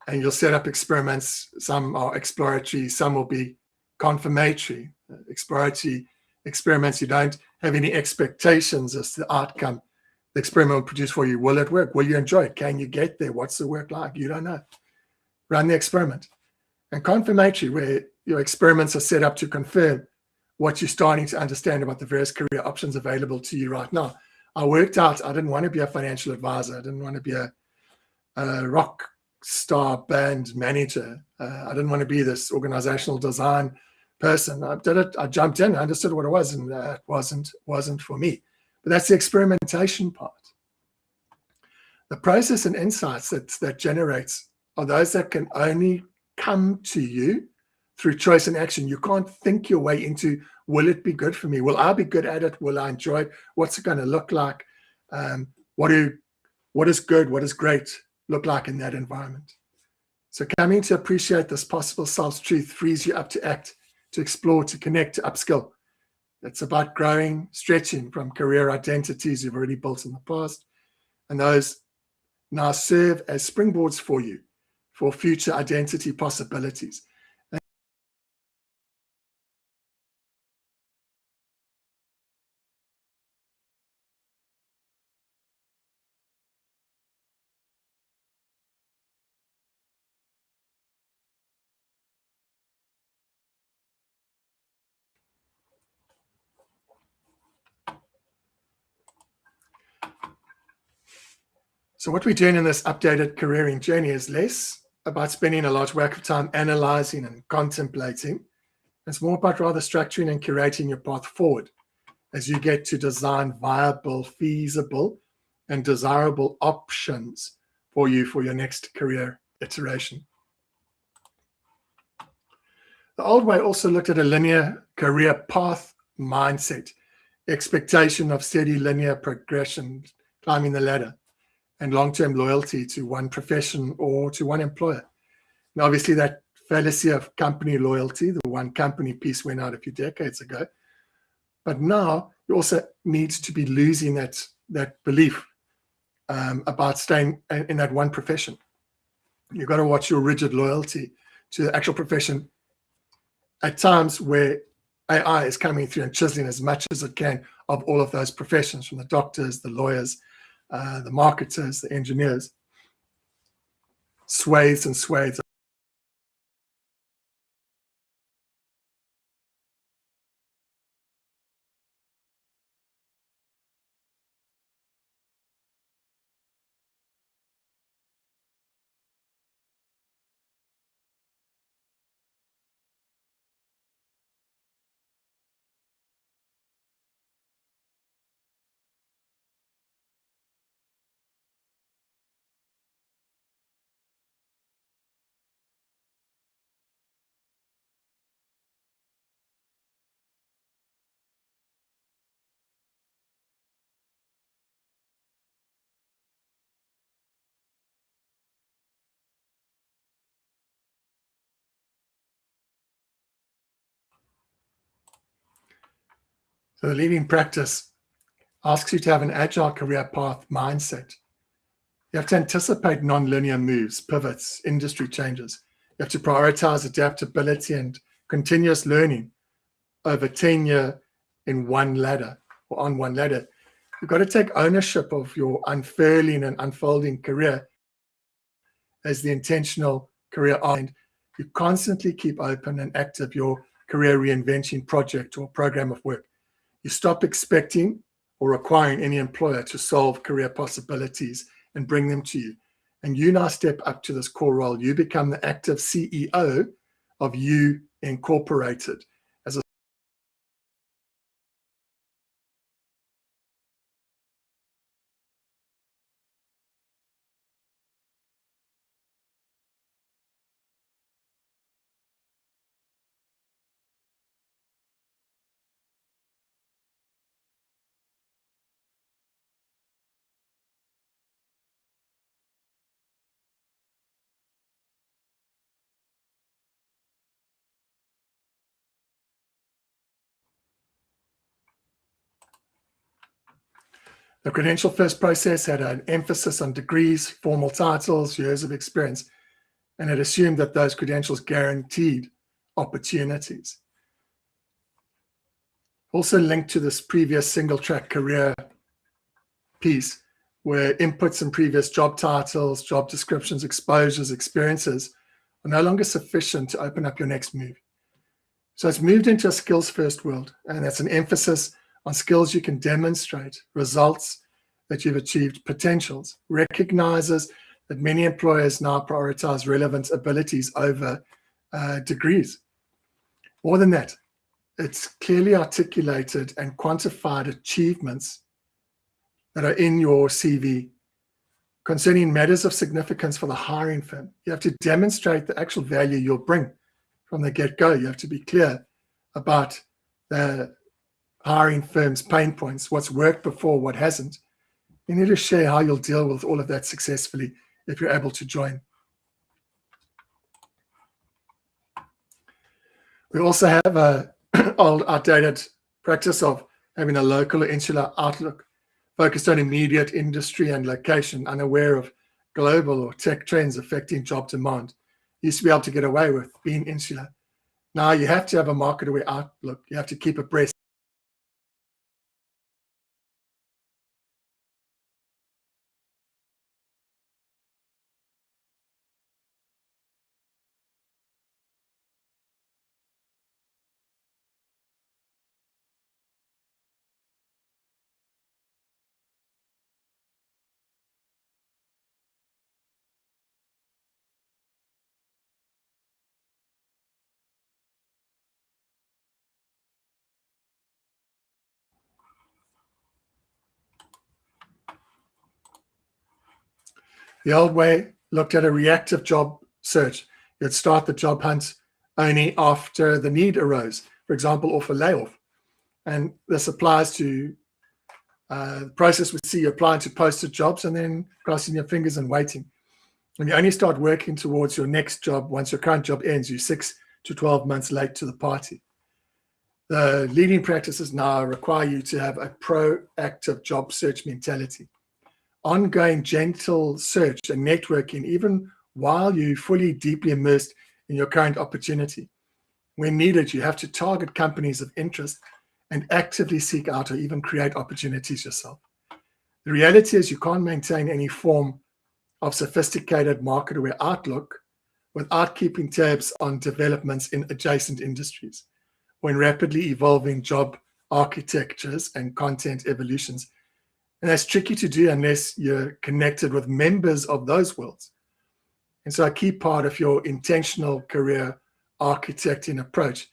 And you'll set up experiments. Some are exploratory, some will be confirmatory. Exploratory experiments, you don't have any expectations as to the outcome the experiment will produce for you. Will it work? Will you enjoy it? Can you get there? What's the work like? You don't know. Run the experiment. And confirmatory, where your experiments are set up to confirm what you're starting to understand about the various career options available to you right now. I worked out I didn't want to be a financial advisor. I didn't want to be a rock star band manager. I didn't want to be this organizational design person. I did it. I jumped in, I understood what it was, and it wasn't for me. But that's the experimentation part. The process and insights that generates are those that can only come to you through choice and action. You can't think your way into, will it be good for me? Will I be good at it? Will I enjoy it? What's it going to look like? What is good? What is great look like in that environment? So coming to appreciate this possible self-truth frees you up to act, to explore, to connect, to upskill. It's about growing, stretching from career identities you've already built in the past, and those now serve as springboards for you for future identity possibilities. So what we're doing in this updated careering journey is less about spending a large whack of time analyzing and contemplating. It's more about rather structuring and curating your path forward as you get to design viable, feasible, and desirable options for you for your next career iteration. The old way also looked at a linear career path mindset, expectation of steady linear progression, climbing the ladder, and long-term loyalty to one profession or to one employer. And obviously that fallacy of company loyalty, the one company piece, went out a few decades ago. But now you also need to be losing that belief about staying in that one profession. You've got to watch your rigid loyalty to the actual profession at times where AI is coming through and chiseling as much as it can of all of those professions, from the doctors, the lawyers, the marketers, the engineers, swathes and swathes So the leading practice asks you to have an agile career path mindset. You have to anticipate non-linear moves, pivots, industry changes. You have to prioritize adaptability and continuous learning over tenure in one ladder or on one ladder. You've got to take ownership of your unfurling and unfolding career as the intentional career mind. You constantly keep open and active your career reinvention project or program of work. You stop expecting or requiring any employer to solve career possibilities and bring them to you. And you now step up to this core role. You become the active CEO of You Incorporated. As a The credential first process had an emphasis on degrees, formal titles, years of experience, and it assumed that those credentials guaranteed opportunities. Also linked to this previous single track career piece where inputs and previous job titles, job descriptions, exposures, experiences are no longer sufficient to open up your next move. So it's moved into a skills first world, and that's an emphasis on skills you can demonstrate, results that you've achieved, potentials, recognizes that many employers now prioritize relevant abilities over degrees. More than that, it's clearly articulated and quantified achievements that are in your CV concerning matters of significance for the hiring firm. You have to demonstrate the actual value you'll bring from the get-go. You have to be clear about the hiring firm's pain points, what's worked before, what hasn't. You need to share how you'll deal with all of that successfully if you're able to join. We also have a old outdated practice of having a local or insular outlook focused on immediate industry and location, unaware of global or tech trends affecting job demand. You used to be able to get away with being insular. Now you have to have a market-aware outlook. You have to keep abreast. The old way looked at a reactive job search. You'd start the job hunt only after the need arose, for example, off a layoff. And this applies to the process we see you applying to posted jobs and then crossing your fingers and waiting. And you only start working towards your next job once your current job ends. You're 6 to 12 months late to the party. The leading practices now require you to have a proactive job search mentality. Ongoing gentle search and networking, even while you're fully deeply immersed in your current opportunity. When needed, you have to target companies of interest and actively seek out or even create opportunities yourself. The reality is you can't maintain any form of sophisticated market-aware outlook without keeping tabs on developments in adjacent industries or in rapidly evolving job architectures and content evolutions. And that's tricky to do unless you're connected with members of those worlds. And so a key part of your intentional career architecting approach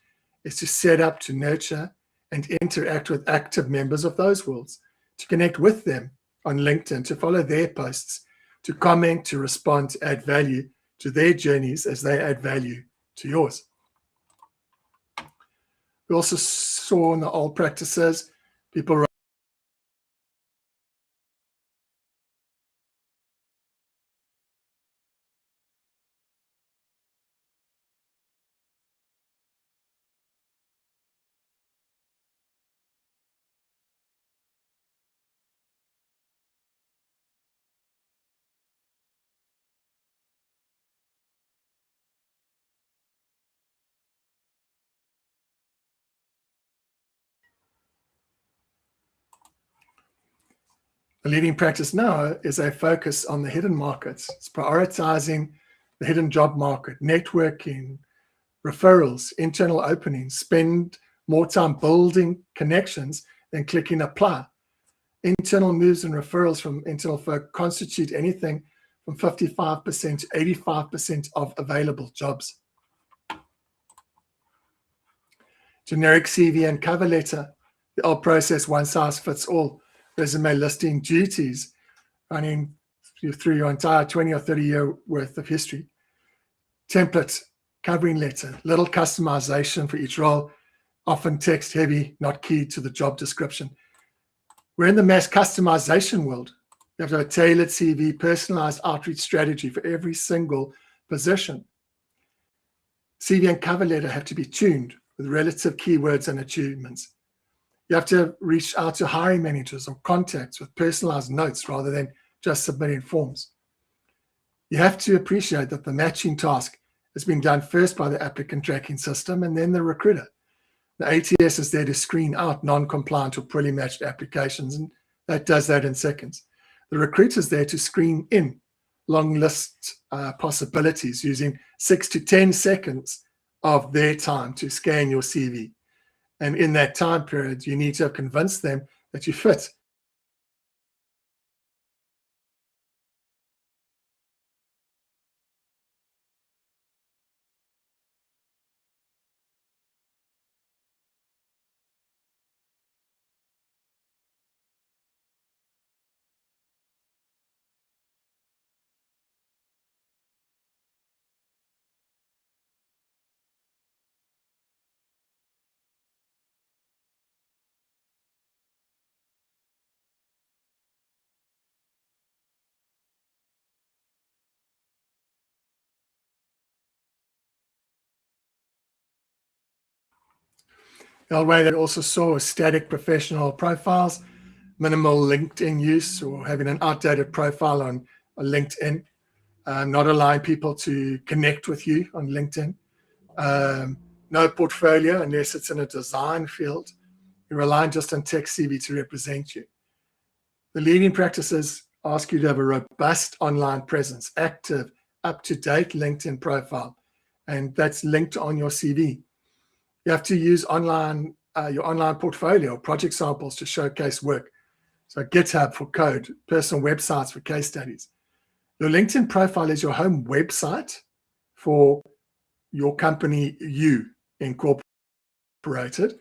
is to set up, to nurture, and interact with active members of those worlds, to connect with them on LinkedIn, to follow their posts, to comment, to respond, to add value to their journeys as they add value to yours. We also saw in the old practices, people The leading practice now is a focus on the hidden markets. It's prioritizing the hidden job market, networking, referrals, internal openings. Spend more time building connections than clicking apply. Internal moves and referrals from internal folk constitute anything from 55% to 85% of available jobs. Generic CV and cover letter, the old process, one size fits all. Resume listing duties running through your entire 20 or 30 year worth of history. Template, covering letter, little customization for each role, often text heavy, not key to the job description. We're in the mass customization world. You have to have a tailored CV, personalized outreach strategy for every single position. CV and cover letter have to be tuned with relative keywords and achievements. You have to reach out to hiring managers or contacts with personalized notes rather than just submitting forms. You have to appreciate that the matching task is being done first by the applicant tracking system and then the recruiter. The ATS is there to screen out non-compliant or poorly matched applications, and that does that in seconds. The recruiter is there to screen in long list possibilities using 6 to 10 seconds of their time to scan your CV. And in that time period, you need to have convinced them that you fit. The old way that also saw static professional profiles, minimal LinkedIn use, or having an outdated profile on LinkedIn, not allowing people to connect with you on LinkedIn, no portfolio unless it's in a design field. You're relying just on tech CV to represent you. The leading practices ask you to have a robust online presence, active, up-to-date LinkedIn profile, and that's linked on your CV. You have to use your online portfolio, project samples to showcase work. So GitHub for code, personal websites for case studies. Your LinkedIn profile is your home website for your company you incorporated.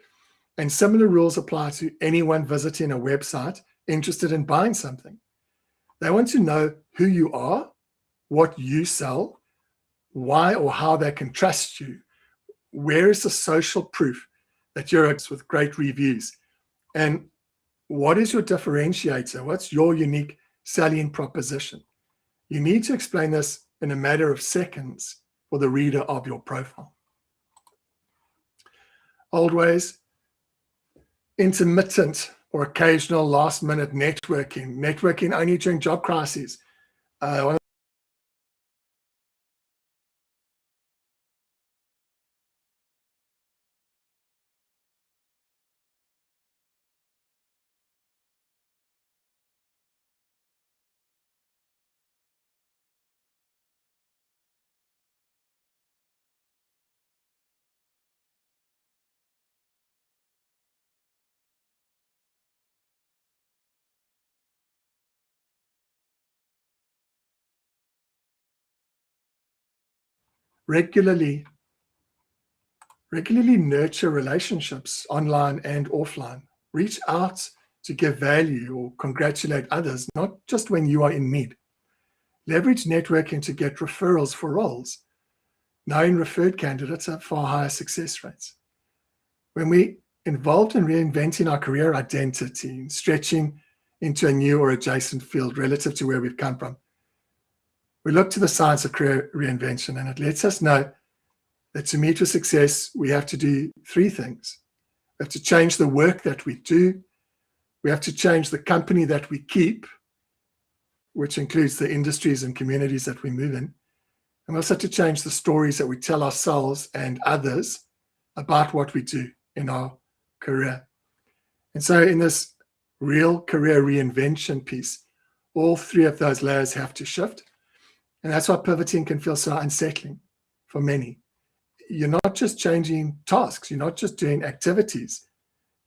And similar rules apply to anyone visiting a website interested in buying something. They want to know who you are, what you sell, why or how they can trust you. Where is the social proof that you're with great reviews? And what is your differentiator? What's your unique selling proposition? You need to explain this in a matter of seconds for the reader of your profile. Old ways, intermittent or occasional last-minute networking only during job crises. Regularly nurture relationships online and offline. Reach out to give value or congratulate others, not just when you are in need. Leverage networking to get referrals for roles. Knowing referred candidates have far higher success rates. When we involved in reinventing our career identity and stretching into a new or adjacent field relative to where we've come from, we look to the science of career reinvention, and it lets us know that to meet with success, we have to do three things. We have to change the work that we do. We have to change the company that we keep, which includes the industries and communities that we move in. And we also have to change the stories that we tell ourselves and others about what we do in our career. And so in this real career reinvention piece, all three of those layers have to shift. And that's why pivoting can feel so unsettling for many. You're not just changing tasks, you're not just doing activities,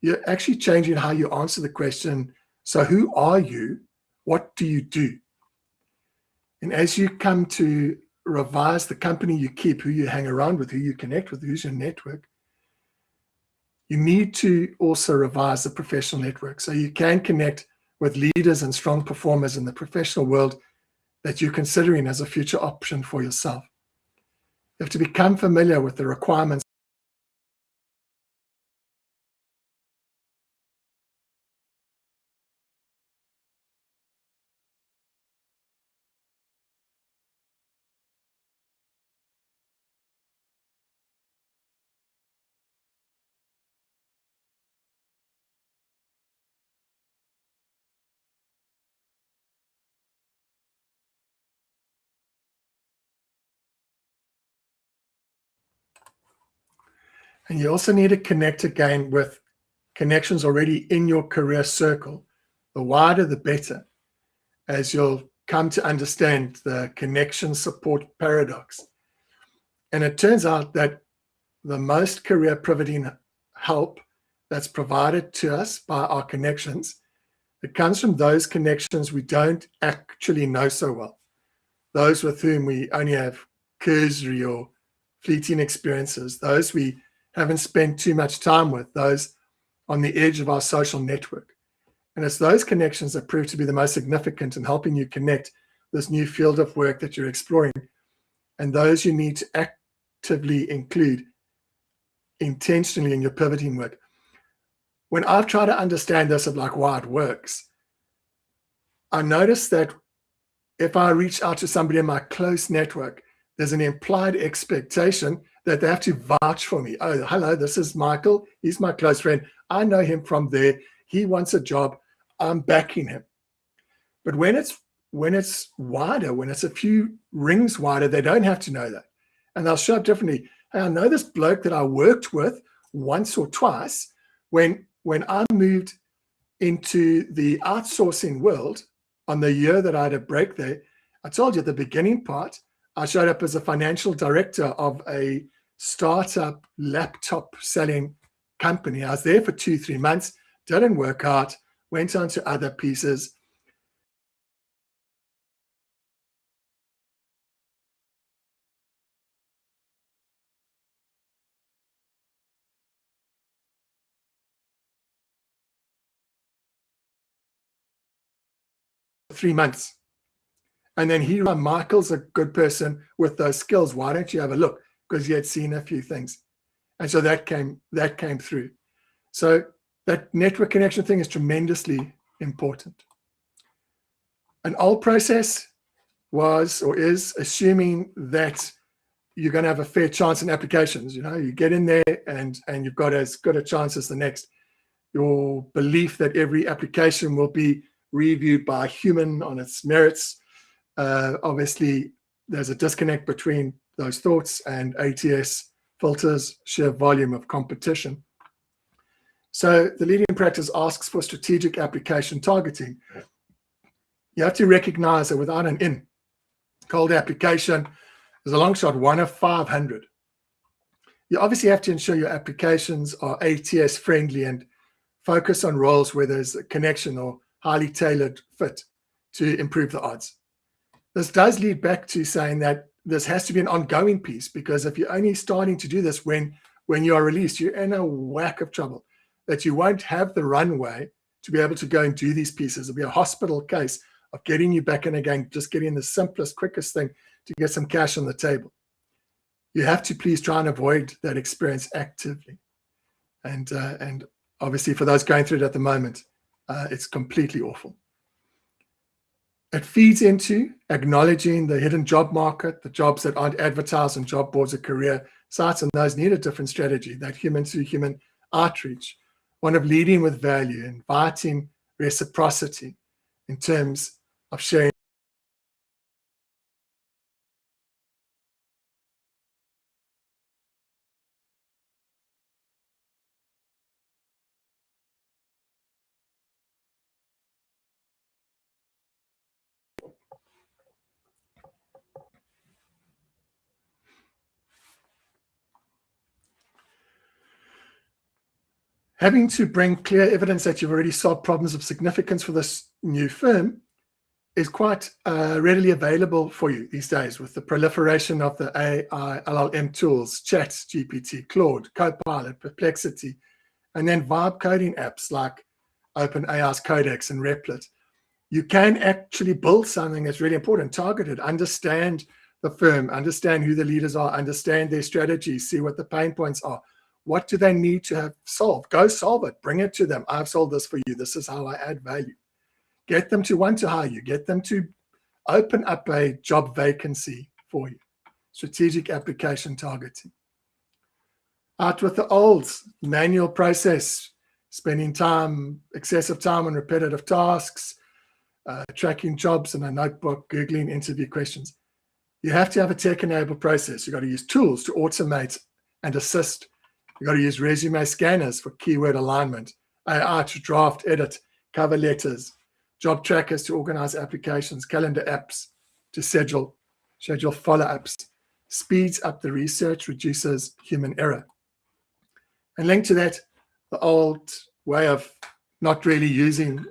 you're actually changing how you answer the question, so who are you? What do you do? And as you come to revise the company you keep, who you hang around with, who you connect with, who's your network, you need to also revise the professional network so you can connect with leaders and strong performers in the professional world that you're considering as a future option for yourself. You have to become familiar with the requirements and you also need to connect again with connections already in your career circle. The wider, the better, as you'll come to understand the connection support paradox. And it turns out that the most career pivoting help that's provided to us by our connections, it comes from those connections we don't actually know so well, those with whom we only have cursory or fleeting experiences, those we haven't spent too much time with, those on the edge of our social network. And it's those connections that prove to be the most significant in helping you connect this new field of work that you're exploring, and those you need to actively include intentionally in your pivoting work. When I've tried to understand this of like why it works, I noticed that if I reach out to somebody in my close network, there's an implied expectation that they have to vouch for me. Oh, hello, this is Michael. He's my close friend. I know him from there. He wants a job. I'm backing him. But when it's wider, when it's a few rings wider, they don't have to know that. And they'll show up differently. Hey, I know this bloke that I worked with once or twice when I moved into the outsourcing world on the year that I had a break there. I told you at the beginning part, I showed up as a financial director of a startup laptop selling company. I was there for 2-3 months, didn't work out, went on to other pieces. For 3 months. And then Michael's a good person with those skills. Why don't you have a look? Because he had seen a few things. And so that came through. So that network connection thing is tremendously important. An old process was or is assuming that you're going to have a fair chance in applications. You know, you get in there and you've got as good a chance as the next. Your belief that every application will be reviewed by a human on its merits. Obviously, there's a disconnect between those thoughts and ATS filters, sheer volume of competition. So the leading practice asks for strategic application targeting. You have to recognize that without an in, cold application is a long shot, 1 of 500. You obviously have to ensure your applications are ATS friendly and focus on roles where there's a connection or highly tailored fit to improve the odds. This does lead back to saying that this has to be an ongoing piece, because if you're only starting to do this when you are released, you're in a whack of trouble, that you won't have the runway to be able to go and do these pieces. It'll be a hospital case of getting you back in again, just getting the simplest, quickest thing to get some cash on the table. You have to please try and avoid that experience actively. And obviously for those going through it at the moment, it's completely awful. It feeds into acknowledging the hidden job market, the jobs that aren't advertised on job boards or career sites, and those need a different strategy, that human-to-human outreach, one of leading with value, inviting reciprocity in terms of sharing Having to bring clear evidence that you've already solved problems of significance for this new firm is quite readily available for you these days with the proliferation of the AI LLM tools, Chat, GPT, Claude, Copilot, Perplexity, and then vibe coding apps like OpenAI's Codex and Replit. You can actually build something that's really important, targeted, understand the firm, understand who the leaders are, understand their strategies, see what the pain points are. What do they need to have solved? Go solve it. Bring it to them. I've solved this for you. This is how I add value. Get them to want to hire you. Get them to open up a job vacancy for you. Strategic application targeting. Out with the old manual process, spending time, excessive time on repetitive tasks, tracking jobs in a notebook, Googling interview questions. You have to have a tech-enabled process. You've got to use tools to automate and assist. You've got to use resume scanners for keyword alignment, AI to draft, edit, cover letters, job trackers to organize applications, calendar apps to schedule follow-ups, speeds up the research, reduces human error. And linked to that, the old way of not really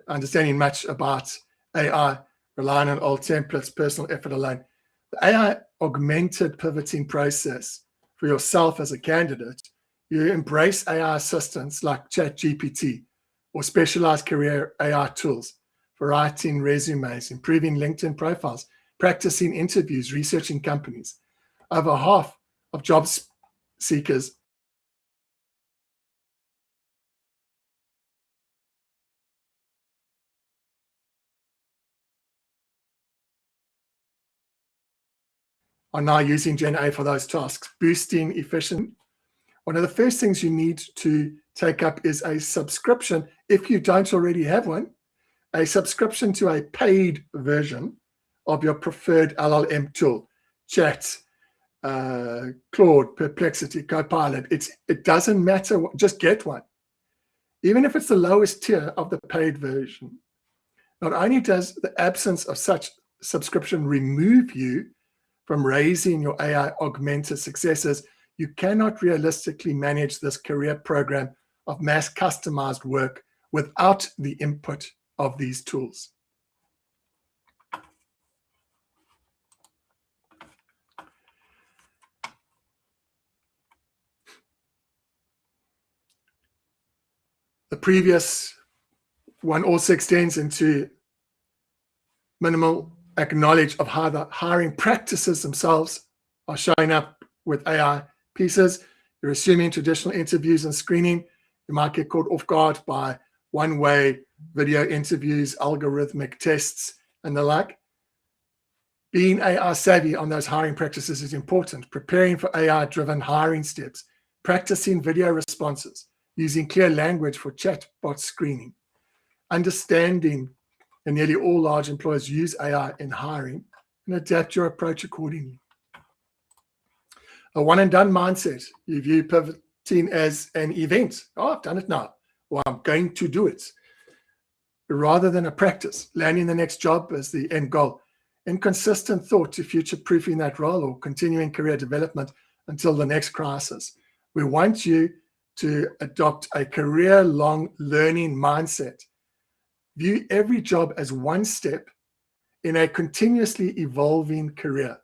understanding much about AI, relying on old templates, personal effort alone. The AI augmented pivoting process for yourself as a candidate, you embrace AI assistants like ChatGPT or specialized career AI tools for writing resumes, improving LinkedIn profiles, practicing interviews, researching companies. Over half of job seekers are now using Gen AI for those tasks, boosting efficiency. One of the first things you need to take up is a subscription, if you don't already have one, a subscription to a paid version of your preferred LLM tool, Chat, Claude, Perplexity, Copilot. It doesn't matter, just get one. Even if it's the lowest tier of the paid version. Not only does the absence of such subscription remove you from raising your AI augmented successes, you cannot realistically manage this career program of mass customized work without the input of these tools. The previous one also extends into minimal acknowledge of how the hiring practices themselves are showing up with AI pieces. You're assuming traditional interviews and screening. You might get caught off guard by one-way video interviews, algorithmic tests, and the like. Being AI savvy on those hiring practices is important. Preparing for AI-driven hiring steps, practicing video responses, using clear language for chatbot screening, understanding that nearly all large employers use AI in hiring, and adapt your approach accordingly. A one-and-done mindset. You view pivoting as an event. Oh, I've done it now. Or I'm going to do it. Rather than a practice, landing the next job as the end goal. Inconsistent thought to future-proofing that role or continuing career development until the next crisis. We want you to adopt a career-long learning mindset. View every job as one step in a continuously evolving career.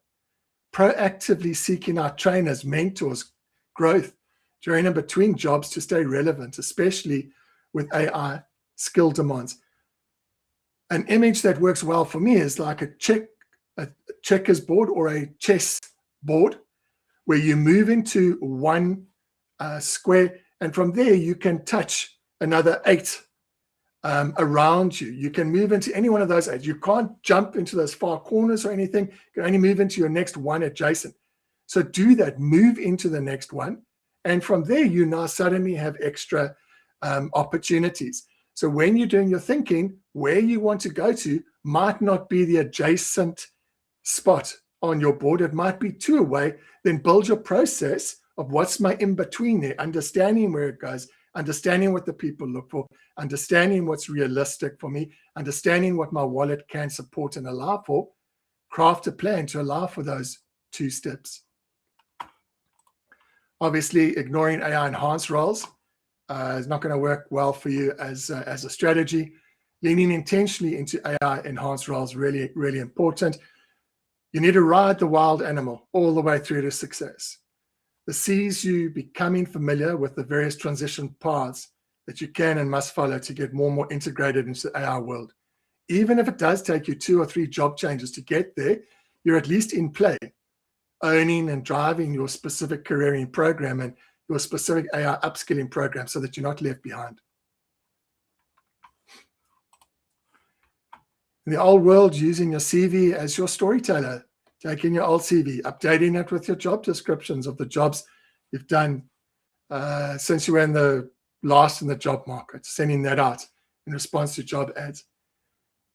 Proactively seeking out trainers, mentors, growth during and between jobs to stay relevant, especially with AI skill demands. An image that works well for me is like a checkers board or a chess board, where you move into one square, and from there you can touch another 8 around you. You can move into any one of those 8. You can't jump into those far corners or anything. You can only move into your next one adjacent. So do that, move into the next one. And from there, you now suddenly have extra opportunities. So when you're doing your thinking, where you want to go to might not be the adjacent spot on your board. It might be 2 away. Then build your process of what's my in-between there, understanding where it goes, understanding what the people look for, understanding what's realistic for me, understanding what my wallet can support and allow for, craft a plan to allow for those 2 steps. Obviously, ignoring AI enhanced roles. is not going to work well for you as a strategy. Leaning intentionally into AI enhanced roles is really, really important. You need to ride the wild animal all the way through to success. This sees you becoming familiar with the various transition paths that you can and must follow to get more and more integrated into the AI world. Even if it does take you 2 or 3 job changes to get there, you're at least in play, owning and driving your specific careering program and your specific AI upskilling program so that you're not left behind. In the old world, using your CV as your storyteller, taking your old CV, updating it with your job descriptions of the jobs you've done since you were in the job market, sending that out in response to job ads.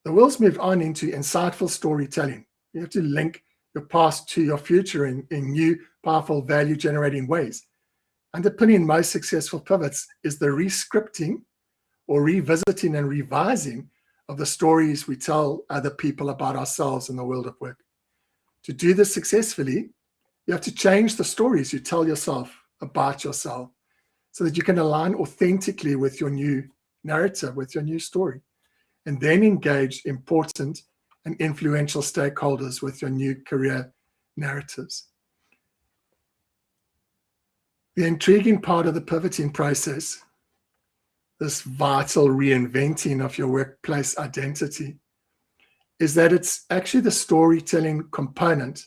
The world's moved on into insightful storytelling. You have to link your past to your future in new, powerful, value-generating ways. Underpinning most successful pivots is the re-scripting or revisiting and revising of the stories we tell other people about ourselves in the world of work. To do this successfully, you have to change the stories you tell yourself about yourself so that you can align authentically with your new narrative, with your new story, and then engage important and influential stakeholders with your new career narratives. The intriguing part of the pivoting process, this vital reinventing of your workplace identity, is that it's actually the storytelling component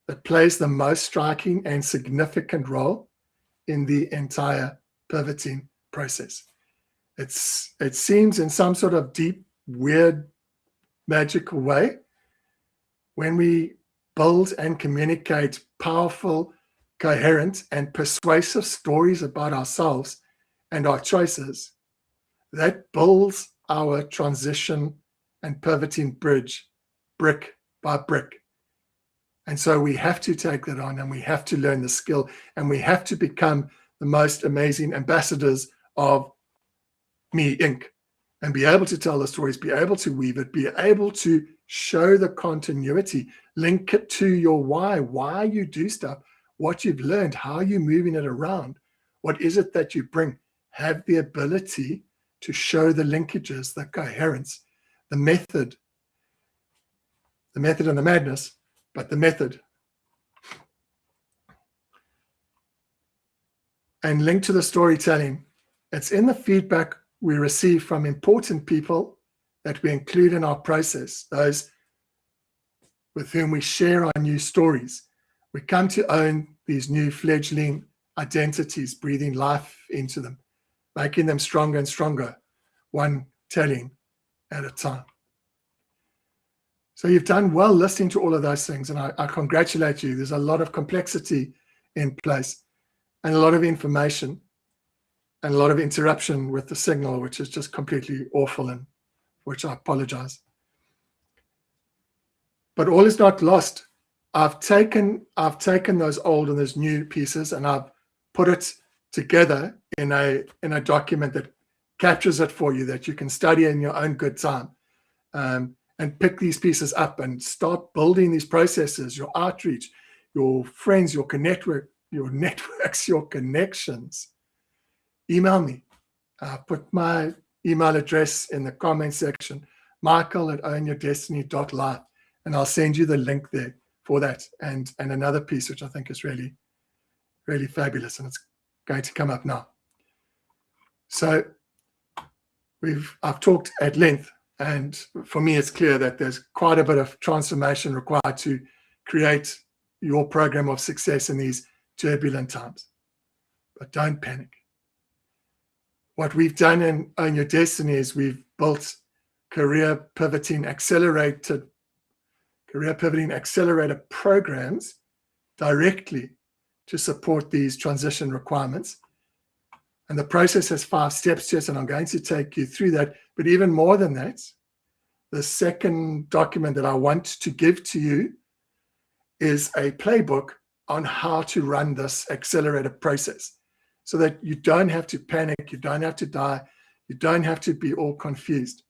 that plays the most striking and significant role in the entire pivoting process. It seems in some sort of deep, weird, magical way, when we build and communicate powerful, coherent, and persuasive stories about ourselves and our choices, that builds our transition and pivoting bridge brick by brick. And so we have to take that on, and we have to learn the skill, and we have to become the most amazing ambassadors of Me Inc. and be able to tell the stories, be able to weave it, be able to show the continuity, link it to your why you do stuff, what you've learned, how you're moving it around, what is it that you bring, have the ability to show the linkages, the coherence, the method and the madness, but the method. And linked to the storytelling, it's in the feedback we receive from important people that we include in our process, those with whom we share our new stories. We come to own these new fledgling identities, breathing life into them, making them stronger and stronger, one telling at a time. So you've done well listening to all of those things, and I congratulate you. There's a lot of complexity in place and a lot of information and a lot of interruption with the signal, which is just completely awful, and for which I apologize. But all is not lost. I've taken those old and those new pieces, and I've put it together in a document that captures it for you, that you can study in your own good time, and pick these pieces up and start building these processes, your outreach, your friends, your networks, your connections. Email me. Put my email address in the comment section, michael@ownyourdestiny.life, and I'll send you the link there for that, and another piece which I think is really, really fabulous, and it's going to come up now. So I've talked at length, and for me it's clear that there's quite a bit of transformation required to create your program of success in these turbulent times. But don't panic. What we've done in Own Your Destiny is we've built career pivoting accelerator programs directly to support these transition requirements. And the process has 5 steps to it, and I'm going to take you through that. But even more than that, the second document that I want to give to you is a playbook on how to run this accelerated process, so that you don't have to panic, you don't have to die, you don't have to be all confused.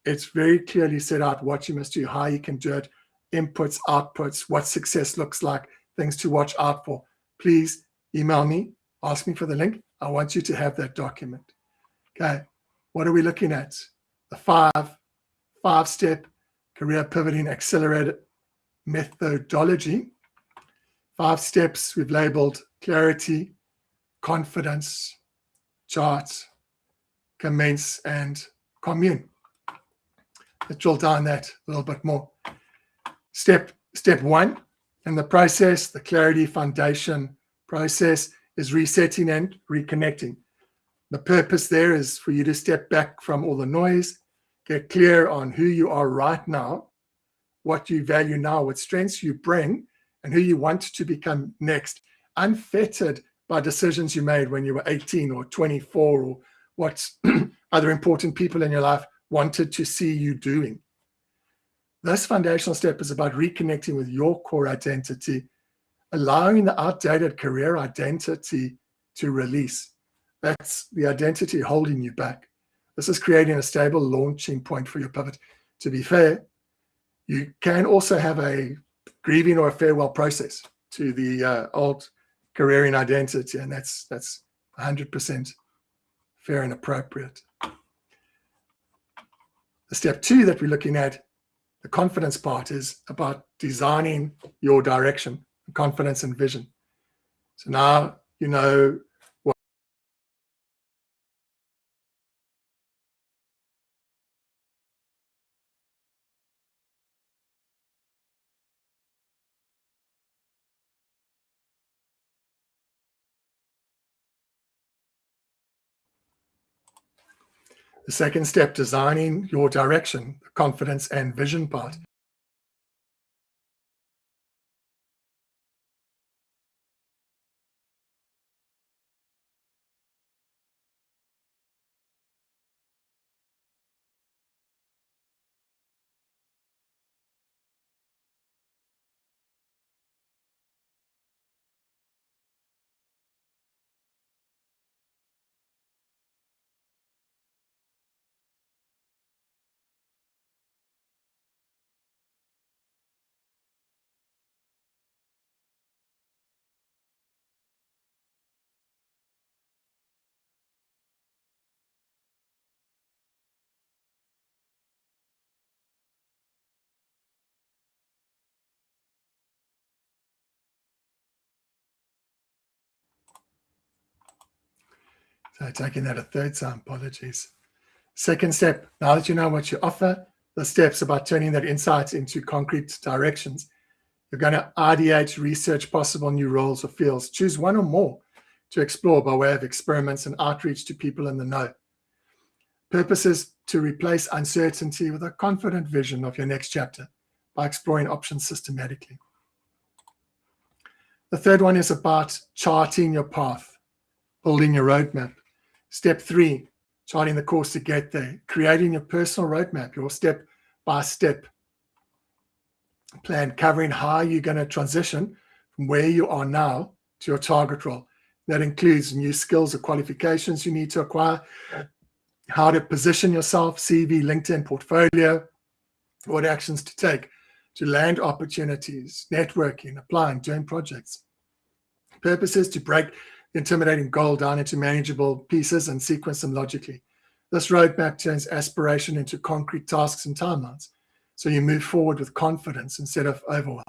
It's very clearly set out what you must do, how you can do it, inputs, outputs, what success looks like, things to watch out for. Please email me, ask me for the link, I want you to have that document. Okay, what are we looking at? The five-step career pivoting accelerated methodology. 5 steps we've labeled clarity, confidence, chart, commence, and commune. Let's drill down that a little bit more. Step 1 in the process, the clarity foundation process, is resetting and reconnecting. The purpose there is for you to step back from all the noise, get clear on who you are right now, what you value now, what strengths you bring, and who you want to become next, unfettered by decisions you made when you were 18 or 24, or what other important people in your life wanted to see you doing. This foundational step is about reconnecting with your core identity, allowing the outdated career identity to release. That's the identity holding you back. This is creating a stable launching point for your pivot. To be fair, you can also have a grieving or a farewell process to the old careering identity, and that's 100% fair and appropriate. The step 2 that we're looking at, the confidence part, is about designing your direction, confidence and vision. So now you know what. The second step, designing your direction, the confidence and vision part. So taking that a third time, apologies. Second step, now that you know what you offer, the steps about turning that insight into concrete directions. You're going to ideate, research possible new roles or fields. Choose one or more to explore by way of experiments and outreach to people in the know. Purpose is to replace uncertainty with a confident vision of your next chapter by exploring options systematically. The third one is about charting your path, building your roadmap. Step 3, charting the course to get there, creating your personal roadmap, your step-by-step plan covering how you're going to transition from where you are now to your target role. That includes new skills or qualifications you need to acquire, how to position yourself, CV, LinkedIn, portfolio, what actions to take to land opportunities, networking, applying, doing projects. Purpose is to break the intimidating goal down into manageable pieces and sequence them logically. This roadmap turns aspiration into concrete tasks and timelines, so you move forward with confidence instead of overwhelm.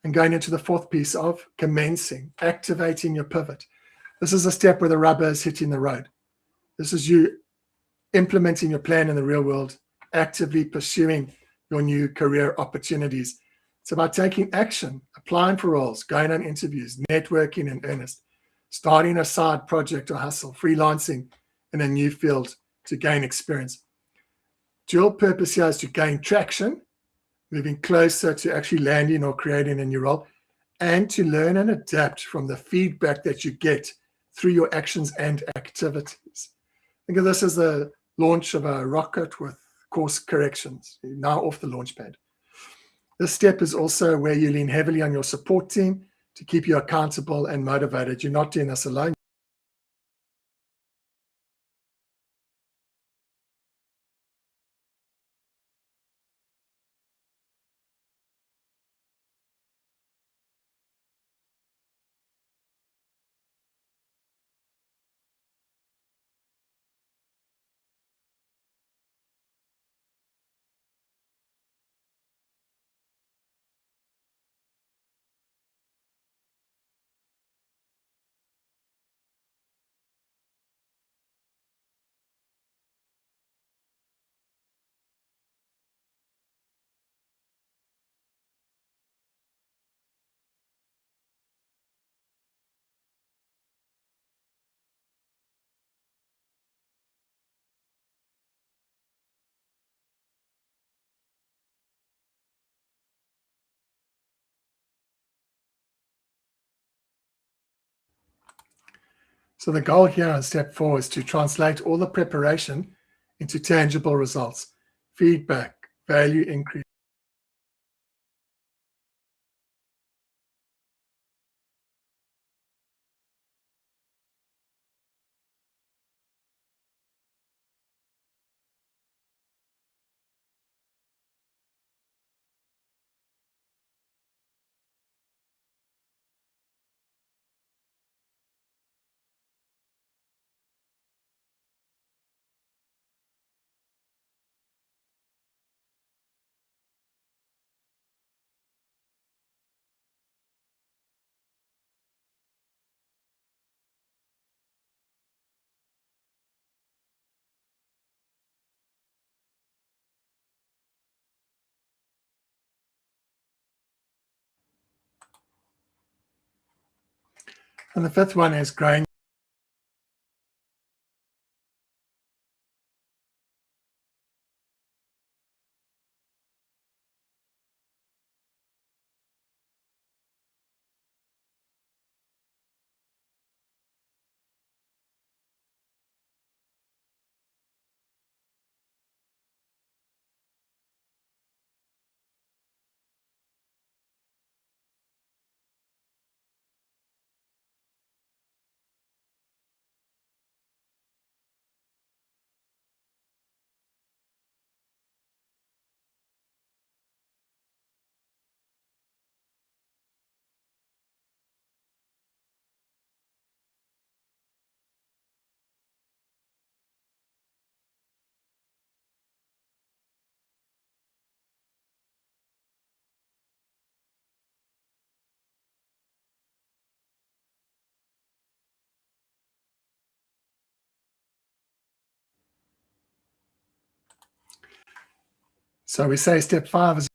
And going into the fourth piece of commencing, activating your pivot. This is a step where the rubber is hitting the road. This is you implementing your plan in the real world, actively pursuing your new career opportunities. It's about taking action, applying for roles, going on interviews, networking in earnest, starting a side project or hustle, freelancing in a new field to gain experience. Dual purpose here is to gain traction, moving closer to actually landing or creating a new role, and to learn and adapt from the feedback that you get through your actions and activities. Think of this as the launch of a rocket with course corrections. You're now off the launch pad. This step is also where you lean heavily on your support team to keep you accountable and motivated. You're not doing this alone. So the goal here on step 4 is to translate all the preparation into tangible results, feedback, value increase. And the fifth one is growing. So we say step 5 is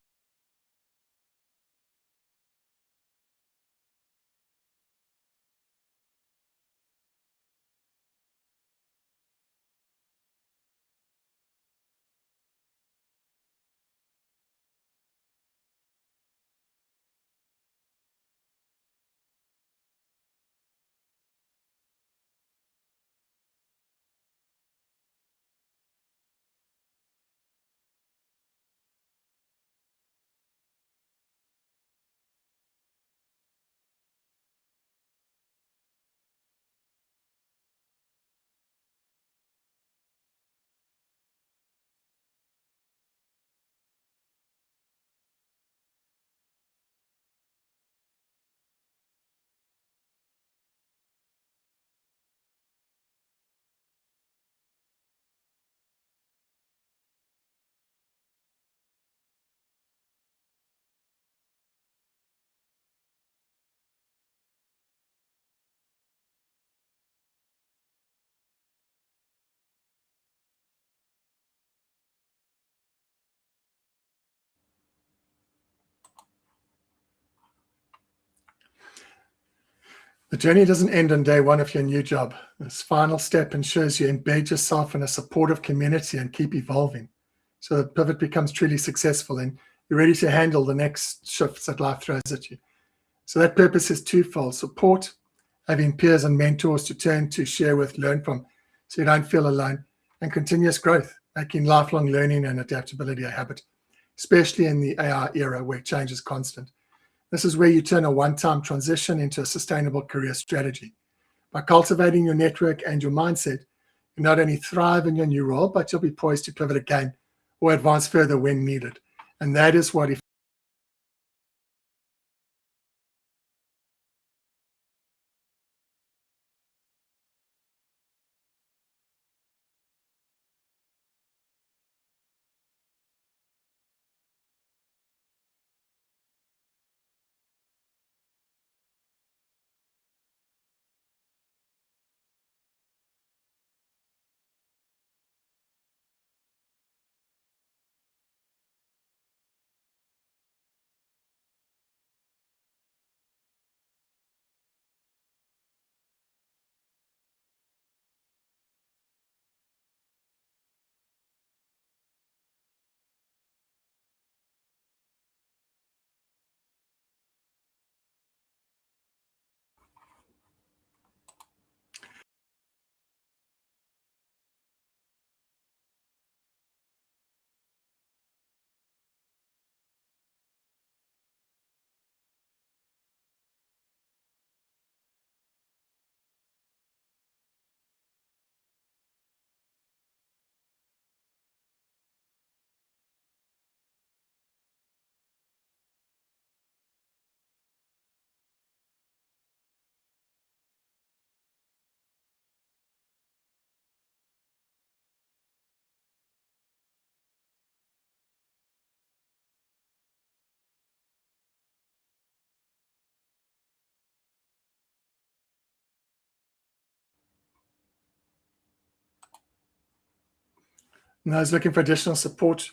the journey doesn't end on day 1 of your new job. This final step ensures you embed yourself in a supportive community and keep evolving so that Pivot becomes truly successful and you're ready to handle the next shifts that life throws at you. So that purpose is twofold: support, having peers and mentors to turn to, share with, learn from, so you don't feel alone, and continuous growth, making lifelong learning and adaptability a habit, especially in the AI era where change is constant. This is where you turn a one-time transition into a sustainable career strategy. By cultivating your network and your mindset, you not only thrive in your new role, but you'll be poised to pivot again or advance further when needed. And that is what and those looking for additional support.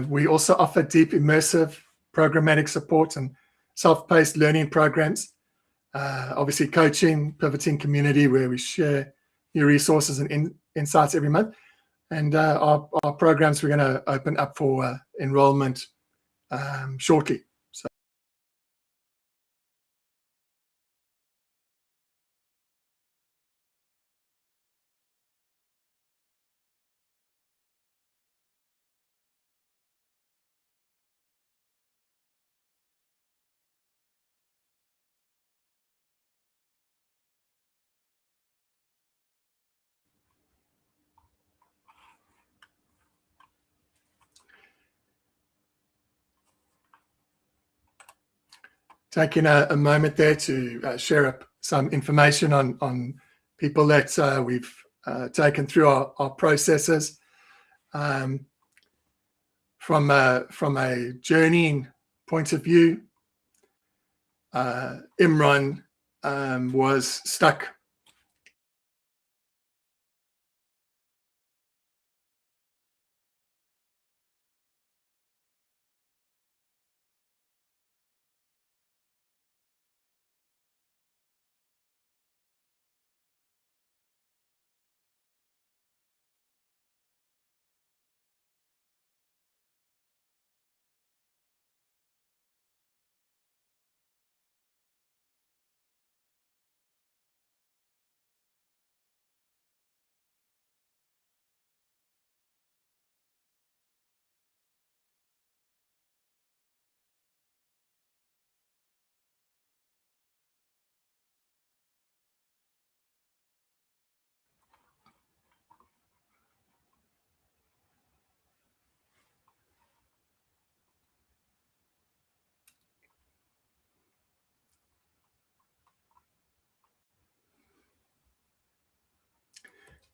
We also offer deep, immersive, programmatic support and self-paced learning programs. Obviously, coaching, pivoting community where we share new resources and insights every month. And our programs we're going to open up for enrollment shortly. So taking a moment there to share up some information on people that we've taken through our processes. From a journeying point of view, Imran was stuck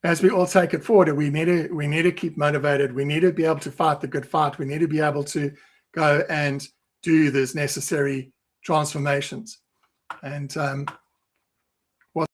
as we all take it forward. We need to keep motivated. We need to be able to fight the good fight. We need to be able to go and do these necessary transformations. And what